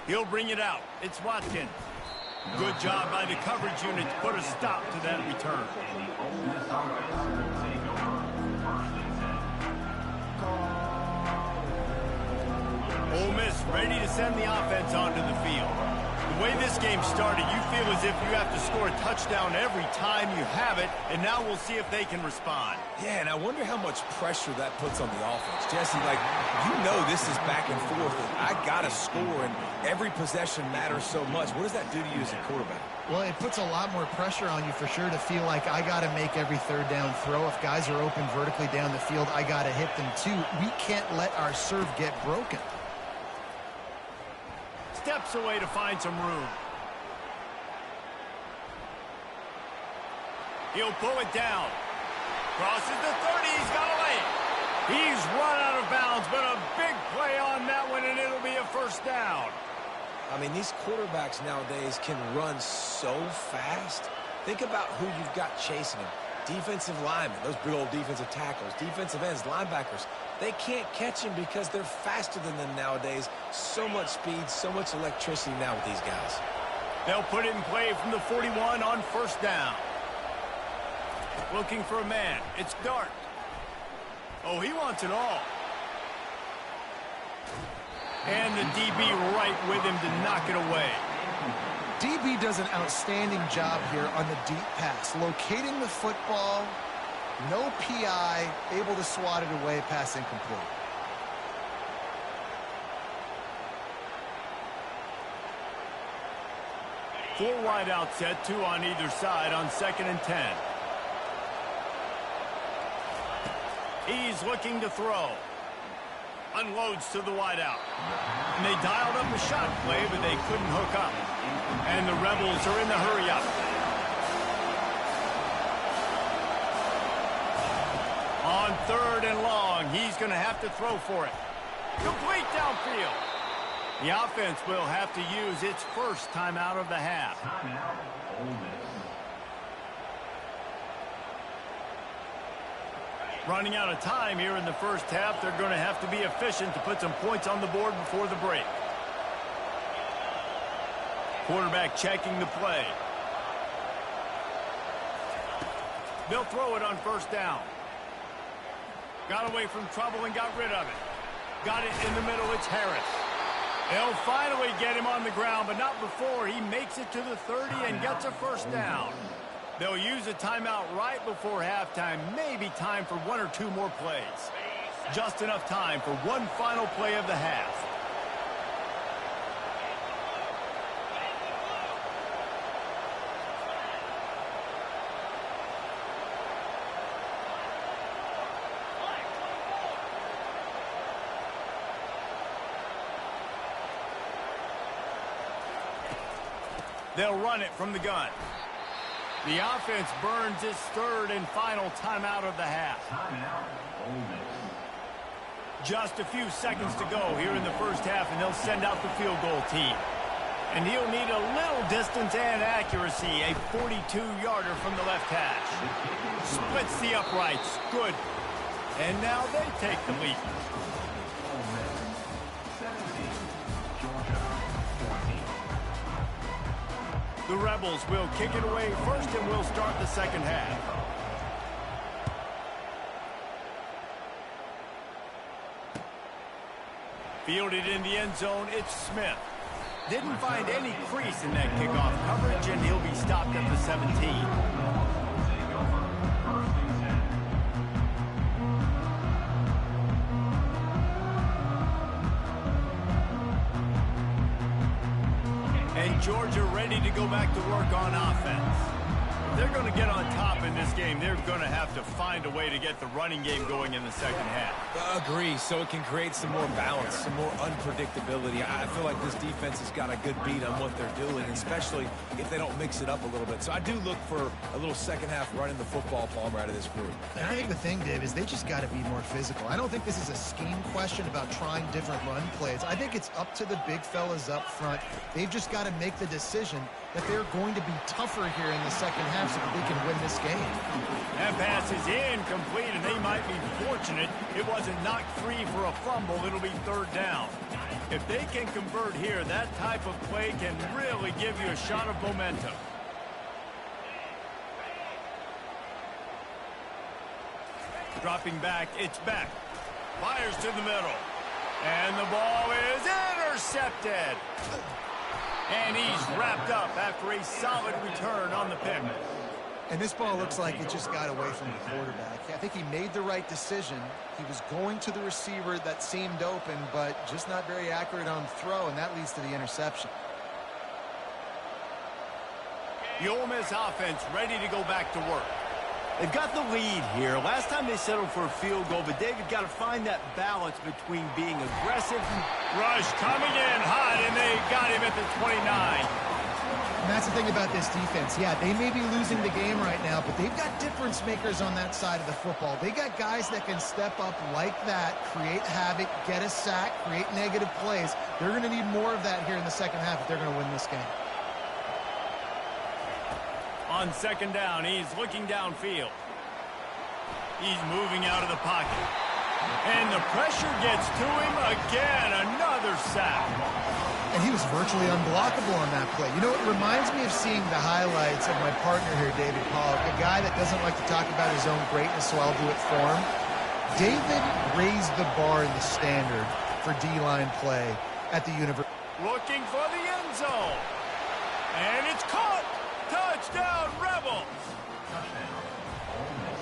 He'll bring it out. It's Watkins. Good job by the coverage unit to put a stop to that return. Ole Miss ready to send the offense onto the field. The way this game started, you feel as if you have to score a touchdown every time you have it, and now we'll see if they can respond. Yeah, and I wonder how much pressure that puts on the offense. Jesse, like, you know this is back and forth, and I got to score, and every possession matters so much. What does that do to you as a quarterback? Well, it puts a lot more pressure on you for sure to feel like I got to make every third down throw. If guys are open vertically down the field, I got to hit them too. We can't let our serve get broken. Steps away to find some room. He'll pull it down. Crosses the 30. He's got a lane. He's run out of bounds, but a big play on that one, and it'll be a first down. I mean, these quarterbacks nowadays can run so fast. Think about who you've got chasing them. Defensive linemen, those big old defensive tackles, defensive ends, linebackers. They can't catch him because they're faster than them nowadays. So much speed, so much electricity now with these guys. They'll put it in play from the 41 on first down. Looking for a man. It's Dart. Oh, he wants it all. And the DB right with him to knock it away. DB does an outstanding job here on the deep pass. Locating the football, no PI, able to swat it away, pass incomplete. Four wide out set, two on either side on 2nd and 10. He's looking to throw. Unloads to the wide out. And they dialed up a shot play, but they couldn't hook up. And the Rebels are in the hurry up. On 3rd and long, he's going to have to throw for it. Complete downfield. The offense will have to use its first timeout of the half. Running out of time here in the first half. They're going to have to be efficient to put some points on the board before the break. Quarterback checking the play. They'll throw it on first down. Got away from trouble and got rid of it. Got it in the middle. It's Harris. They'll finally get him on the ground, but not before he makes it to the 30 and gets a first down. They'll use a timeout right before halftime. Maybe time for one or two more plays. Just enough time for one final play of the half. They'll run it from the gun. The offense burns its third and final timeout of the half. Just a few seconds to go here in the first half, and they'll send out the field goal team. And he'll need a little distance and accuracy, a 42-yarder from the left hash. Splits the uprights. Good. And now they take the lead. The Rebels will kick it away first, and we'll start the second half. Fielded in the end zone, it's Smith. Didn't find any crease in that kickoff coverage, and he'll be stopped at the 17. And Georgia ready to go back to work on offense. If they're going to get on top in this game, they're going to have to find a way to get the running game going in the second half. Agree, so it can create some more balance, some more unpredictability. I feel like this defense has got a good beat on what they're doing, especially if they don't mix it up a little bit. So I do look for a little second half running the football, Palmer, out of this group. And I think the thing, Dave, is they just got to be more physical. I don't think this is a scheme question about trying different run plays. I think it's up to the big fellas up front. They've just got to make the decision that they're going to be tougher here in the second half so that they can win this game. That pass is incomplete, and they might be fortunate it wasn't knocked free for a fumble. It'll be third down. If they can convert here, that type of play can really give you a shot of momentum. Dropping back, it's back. Fires to the middle. And the ball is intercepted. And he's wrapped up after a solid return on the pick. And this ball looks like it just got away from the quarterback. I think he made the right decision. He was going to the receiver that seemed open, but just not very accurate on the throw, and that leads to the interception. The Ole Miss offense ready to go back to work. They've got the lead here. Last time they settled for a field goal, but they've got to find that balance between being aggressive. Rush coming in hot, and they got him at the 29. And that's the thing about this defense. Yeah, they may be losing the game right now, but they've got difference makers on that side of the football. They got guys that can step up like that, create havoc, get a sack, create negative plays. They're going to need more of that here in the second half if they're going to win this game. On second down, he's looking downfield. He's moving out of the pocket. And the pressure gets to him again. Another sack. And he was virtually unblockable on that play. You know, it reminds me of seeing the highlights of my partner here, David Pollock, a guy that doesn't like to talk about his own greatness, so I'll do it for him. David raised the bar in the standard for D-line play at the university. Looking for the end zone. And it's caught. Touchdown, Rebels.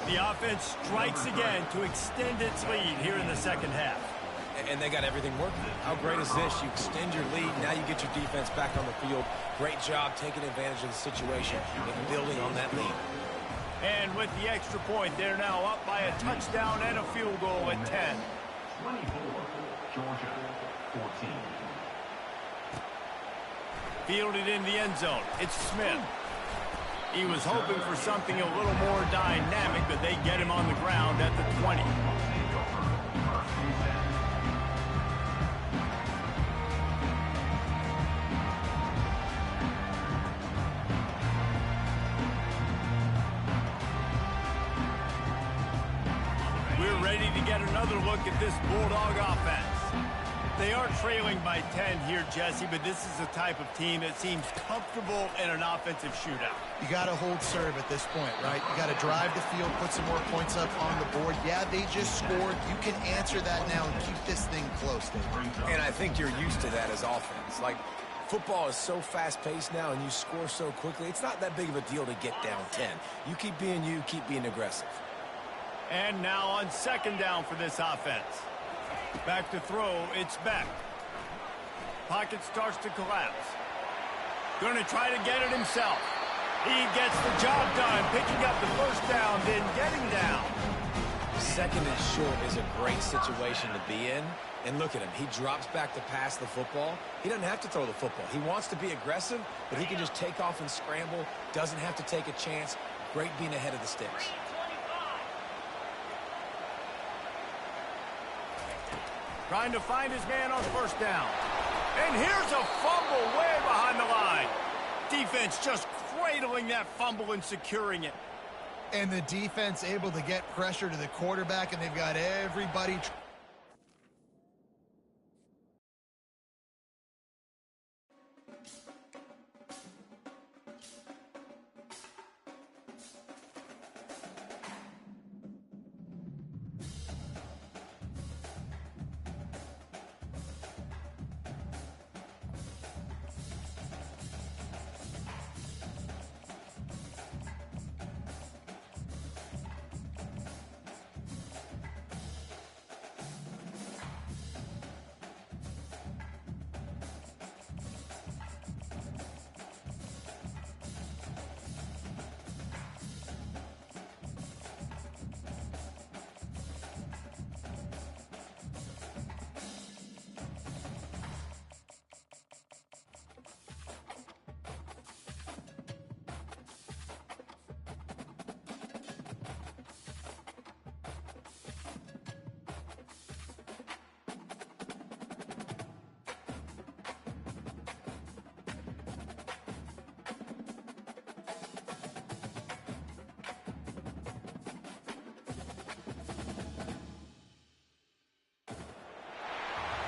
The offense strikes again to extend its lead here in the second half. And they got everything working. How great is this? You extend your lead, now you get your defense back on the field. Great job taking advantage of the situation and building on that lead. And with the extra point, they're now up by a touchdown and a field goal at 10. 24, Georgia, 14. Fielded in the end zone. It's Smith. He was hoping for something a little more dynamic, but they get him on the ground at the 20. We're ready to get another look at this Bulldog offense. They are trailing by 10 here, Jesse, but this is the type of team that seems comfortable in an offensive shootout. You got to hold serve at this point, right? You got to drive the field, put some more points up on the board. Yeah, they just scored. You can answer that now and keep this thing close, Dave. And I think you're used to that as offense. Like, football is so fast-paced now and you score so quickly, it's not that big of a deal to get down 10. You keep being aggressive. And now on second down for this offense. Back to throw, it's back. Pocket starts to collapse. Going to try to get it himself. He gets the job done, picking up the first down, then getting down. Second and short is a great situation to be in. And look at him. He drops back to pass the football. He doesn't have to throw the football. He wants to be aggressive, but he can just take off and scramble. Doesn't have to take a chance. Great being ahead of the sticks. Trying to find his man on first down. And here's a fumble way behind the line. Defense just cradling that fumble and securing it. And the defense able to get pressure to the quarterback, and they've got everybody...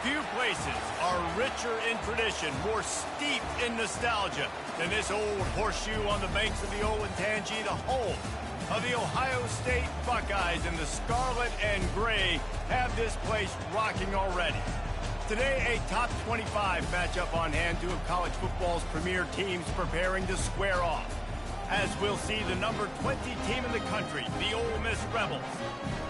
Few places are richer in tradition, more steeped in nostalgia than this old horseshoe on the banks of the Olentangy, the home of the Ohio State Buckeyes, and the scarlet and gray have this place rocking already. Today, a top 25 matchup on hand, two of college football's premier teams preparing to square off. As we'll see the number 20 team in the country, the Ole Miss Rebels,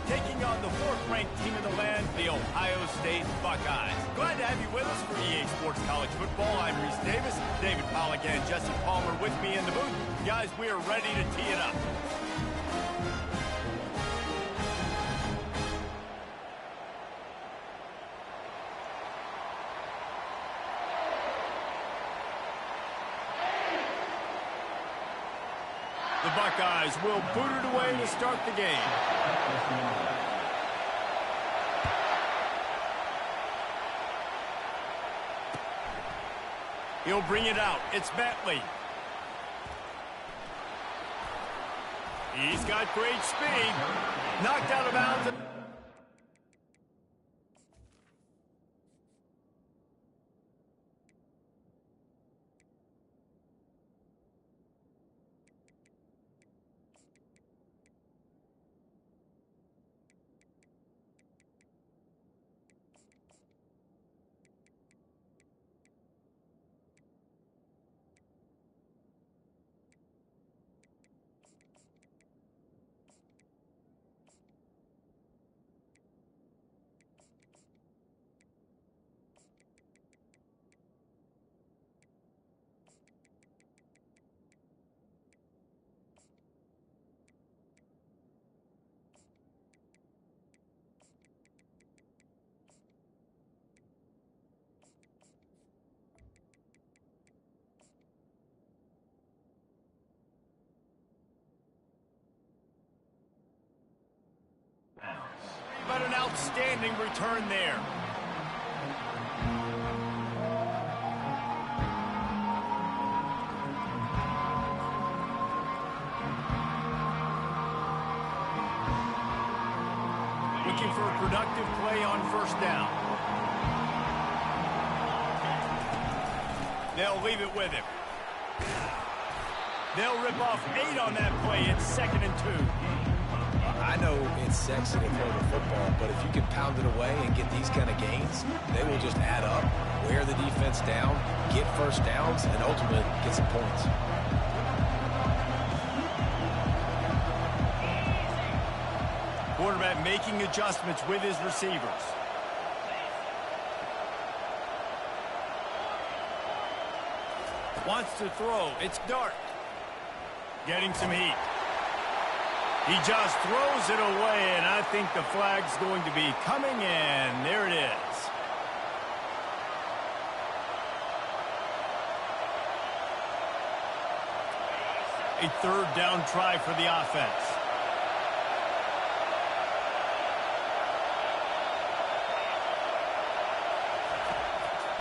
taking on the fourth-ranked team in the land, the Ohio State Buckeyes. Glad to have you with us for EA Sports College Football. I'm Reese Davis, David Pollack and Jesse Palmer with me in the booth. Guys, we are ready to tee it up. The Buckeyes will boot it away to start the game. He'll bring it out. It's Bentley. He's got great speed. Knocked out of bounds. But an outstanding return there. Looking for a productive play on first down. They'll leave it with him. They'll rip off 8 on that play. It's 2nd and 2. I know it's sexy to throw the football, but if you can pound it away and get these kind of gains, they will just add up, wear the defense down, get first downs, and ultimately get some points. Quarterback making adjustments with his receivers. Wants to throw. It's Dart. Getting some heat. He just throws it away, and I think the flag's going to be coming in. There it is. A third down try for the offense.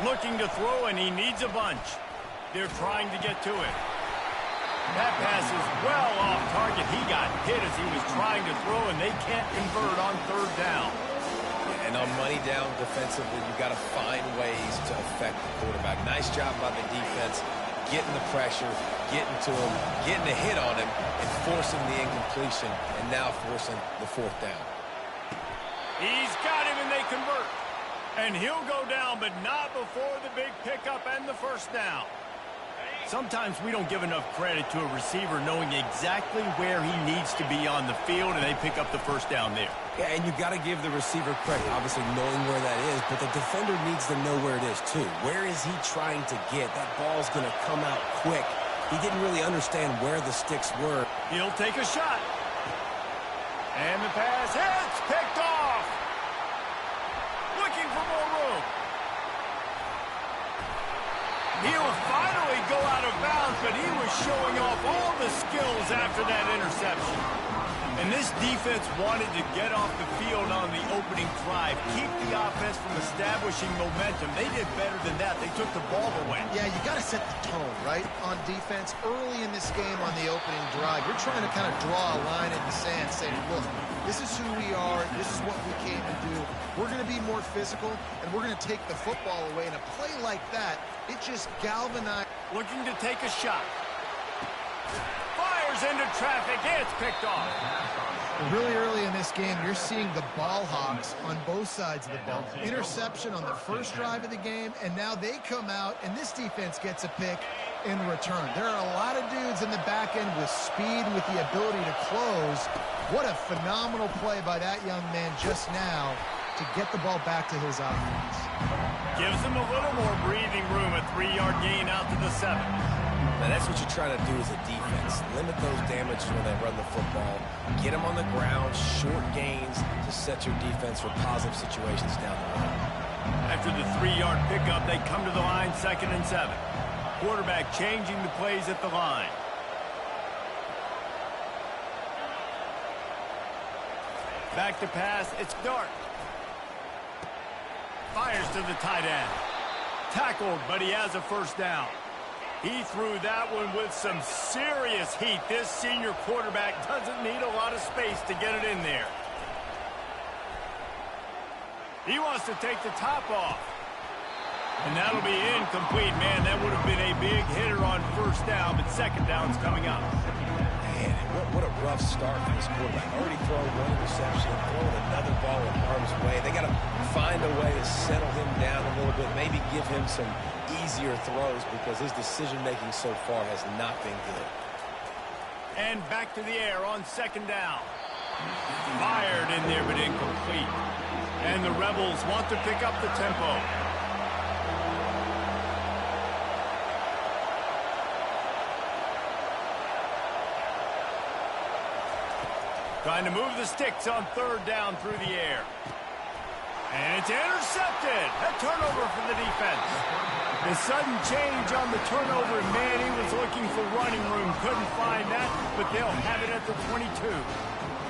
Looking to throw, and he needs a bunch. They're trying to get to it. That pass is well off target. He got hit as he was trying to throw, and they can't convert on third down. And on money down defensively, you've got to find ways to affect the quarterback. Nice job by the defense, getting the pressure, getting to him, getting a hit on him, and forcing the incompletion, and now forcing the fourth down. He's got him, and they convert. And he'll go down, but not before the big pickup and the first down. Sometimes we don't give enough credit to a receiver knowing exactly where he needs to be on the field, and they pick up the first down there. Yeah, and you've got to give the receiver credit, obviously knowing where that is, but the defender needs to know where it is too. Where is he trying to get? That ball's going to come out quick. He didn't really understand where the sticks were. He'll take a shot. And the pass hits, picked off. Looking for more room. He'll finally go out of bounds, but he was showing off all the skills after that interception. And this defense wanted to get off the field on the opening drive, keep the offense from establishing momentum. They did better than that. They took the ball away. Yeah, you got to set the tone, right, on defense. Early in this game on the opening drive, you're trying to kind of draw a line in the sand saying, look, this is who we are. This is what we came to do. We're going to be more physical, and we're going to take the football away. And a play like that, it just galvanized. Looking to take a shot. Fires into traffic. It's picked off. Really early in this game, you're seeing the ball hawks on both sides of the ball. Interception on the first drive of the game, and now they come out, and this defense gets a pick in return. There are a lot of dudes in the back end with speed, with the ability to close. What a phenomenal play by that young man just now to get the ball back to his offense. Gives them a little more breathing room, a 3-yard gain out to the 7. Now, that's what you're trying to do as a defense. Limit those damages when they run the football. Get them on the ground, short gains to set your defense for positive situations down the line. After the 3-yard pickup, they come to the line, 2nd and 7. Quarterback changing the plays at the line. Back to pass, it's Dart. Fires to the tight end. Tackled, but he has a first down. He threw that one with some serious heat. This senior quarterback doesn't need a lot of space to get it in there. He wants to take the top off. And that'll be incomplete. Man, that would have been a big hitter on first down, but second down's coming up. Man, what a rough start for this quarterback. Already throwing one interception, throwing another ball in harm's way. They got to find a way to settle him down a little bit, maybe give him some easier throws because his decision-making so far has not been good. And back to the air on second down. Fired in there, but incomplete. And the Rebels want to pick up the tempo. Trying to move the sticks on third down through the air. And it's intercepted. A turnover for the defense. The sudden change on the turnover, man, he was looking for running room. Couldn't find that, but they'll have it at the 22.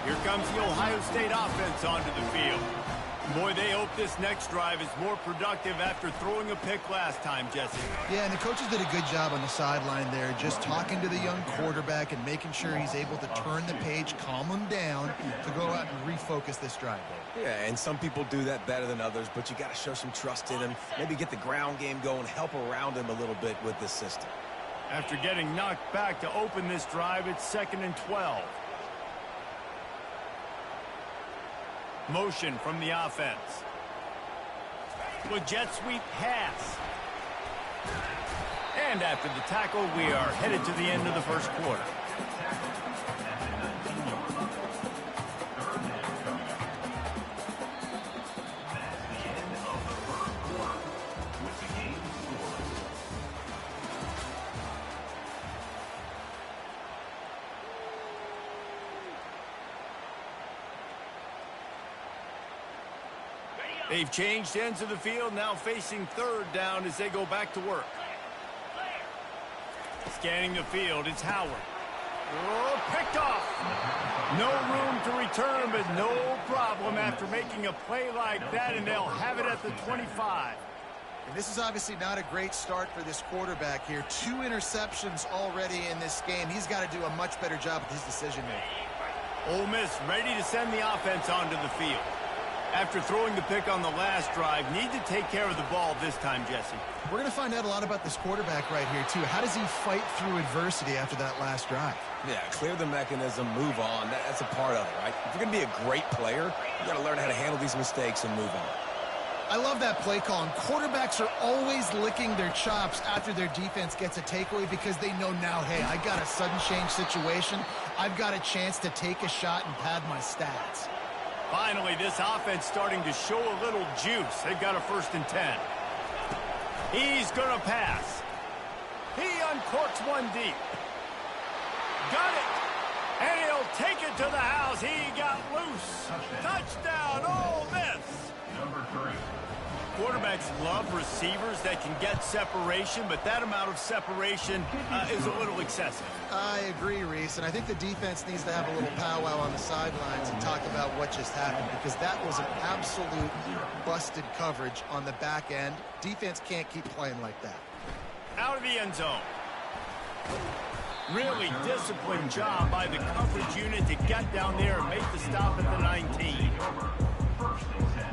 Here comes the Ohio State offense onto the field. Boy, they hope this next drive is more productive after throwing a pick last time, Jesse. Yeah, and the coaches did a good job on the sideline there, just talking to the young quarterback and making sure he's able to turn the page, calm him down to go out and refocus this drive. Yeah, and some people do that better than others, but you got to show some trust in him, maybe get the ground game going, help around him a little bit with this system. After getting knocked back to open this drive, it's 2nd and 12. Motion from the offense. With jet sweep pass. And after the tackle, we are headed to the end of the first quarter. They've changed ends of the field, now facing third down as they go back to work. Scanning the field, it's Howard. Oh, picked off. No room to return, but no problem after making a play like that, and they'll have it at the 25. And this is obviously not a great start for this quarterback here. 2 interceptions already in this game. He's got to do a much better job with his decision-making. Ole Miss ready to send the offense onto the field. After throwing the pick on the last drive, need to take care of the ball this time, Jesse. We're going to find out a lot about this quarterback right here, too. How does he fight through adversity after that last drive? Yeah, clear the mechanism, move on. That's a part of it, right? If you're going to be a great player, you got to learn how to handle these mistakes and move on. I love that play call. And quarterbacks are always licking their chops after their defense gets a takeaway because they know now, hey, I got a sudden change situation. I've got a chance to take a shot and pad my stats. Finally, this offense starting to show a little juice. They've got a 1st and 10. He's going to pass. He uncorks one deep. Got it. And he'll take it to the house. He got loose. Touchdown, Ole Miss. Number 3. Quarterbacks love receivers that can get separation, but that amount of separation is a little excessive. I agree, Reese, and I think the defense needs to have a little powwow on the sidelines and talk about what just happened, because that was an absolute busted coverage on the back end. Defense can't keep playing like that. Out of the end zone. Really disciplined job by the coverage unit to get down there and make the stop at the 19. 1st and 10.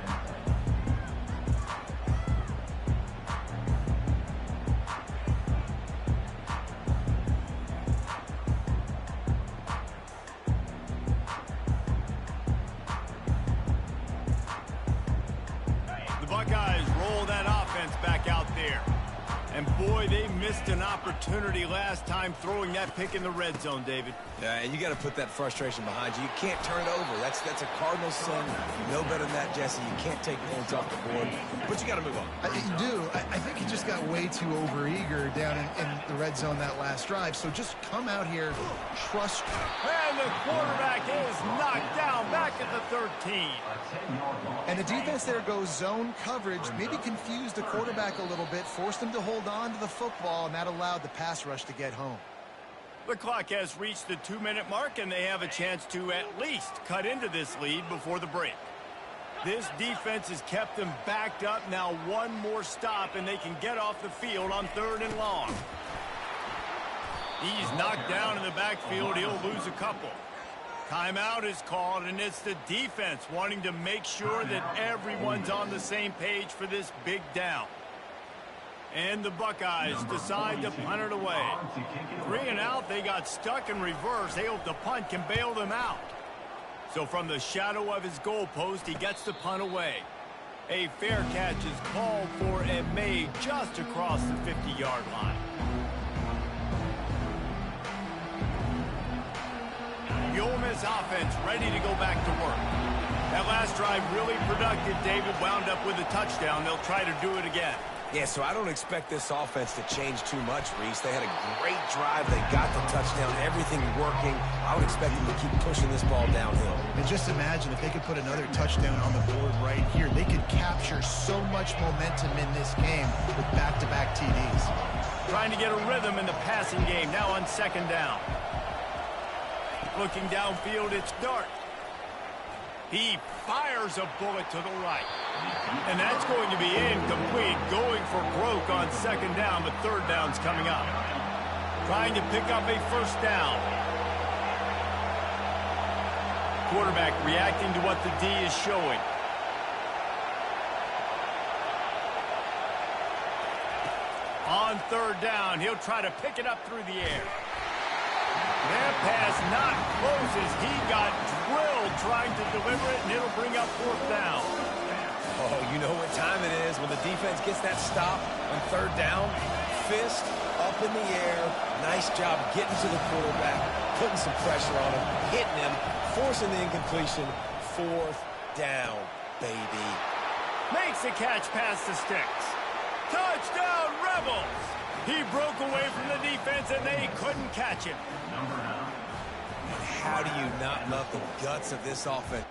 Buckeyes roll that offense back out there. And boy, they missed an opportunity last time throwing that pick in the red zone, David. Yeah, and you got to put that frustration behind you. You can't turn it over. That's a cardinal sin. You know better than that, Jesse. You can't take points off the board, but you got to move on. You do. I think he just got way too overeager down in the red zone that last drive. So just come out here, trust. And the quarterback is knocked down back at the 13. And the defense there goes zone coverage, maybe confused the quarterback a little bit, forced him to hold on to the football, and that allowed the pass rush to get home. The clock has reached the 2-minute mark, and they have a chance to at least cut into this lead before the break. This defense has kept them backed up. Now one more stop, and they can get off the field on 3rd and long. He's knocked down in the backfield. He'll lose a couple. Timeout is called, and it's the defense wanting to make sure that everyone's on the same page for this big down. And the Buckeyes decide to punt it away. 3 and out, they got stuck in reverse. They hope the punt can bail them out. So from the shadow of his goalpost, he gets the punt away. A fair catch is called for and made just across the 50-yard line. The Ole Miss offense ready to go back to work. That last drive really productive. David wound up with a touchdown. They'll try to do it again. Yeah, so I don't expect this offense to change too much, Reese. They had a great drive. They got the touchdown, everything working. I would expect them to keep pushing this ball downhill. And just imagine if they could put another touchdown on the board right here. They could capture so much momentum in this game with back-to-back TDs. Trying to get a rhythm in the passing game, now on 2nd down. Looking downfield, it's Dart. He fires a bullet to the right. And that's going to be incomplete, going for broke on 2nd down, but 3rd down's coming up. Trying to pick up a 1st down. Quarterback reacting to what the D is showing. On 3rd down, he'll try to pick it up through the air. That pass not close as he got drilled trying to deliver it, and it'll bring up 4th down. Oh, you know what time it is when the defense gets that stop on 3rd down. Fist up in the air. Nice job getting to the quarterback, putting some pressure on him, hitting him, forcing the incompletion. 4th down, baby. Makes the catch past the sticks. Touchdown, Rebels! He broke away from the defense, and they couldn't catch him. How do you not love the guts of this offense?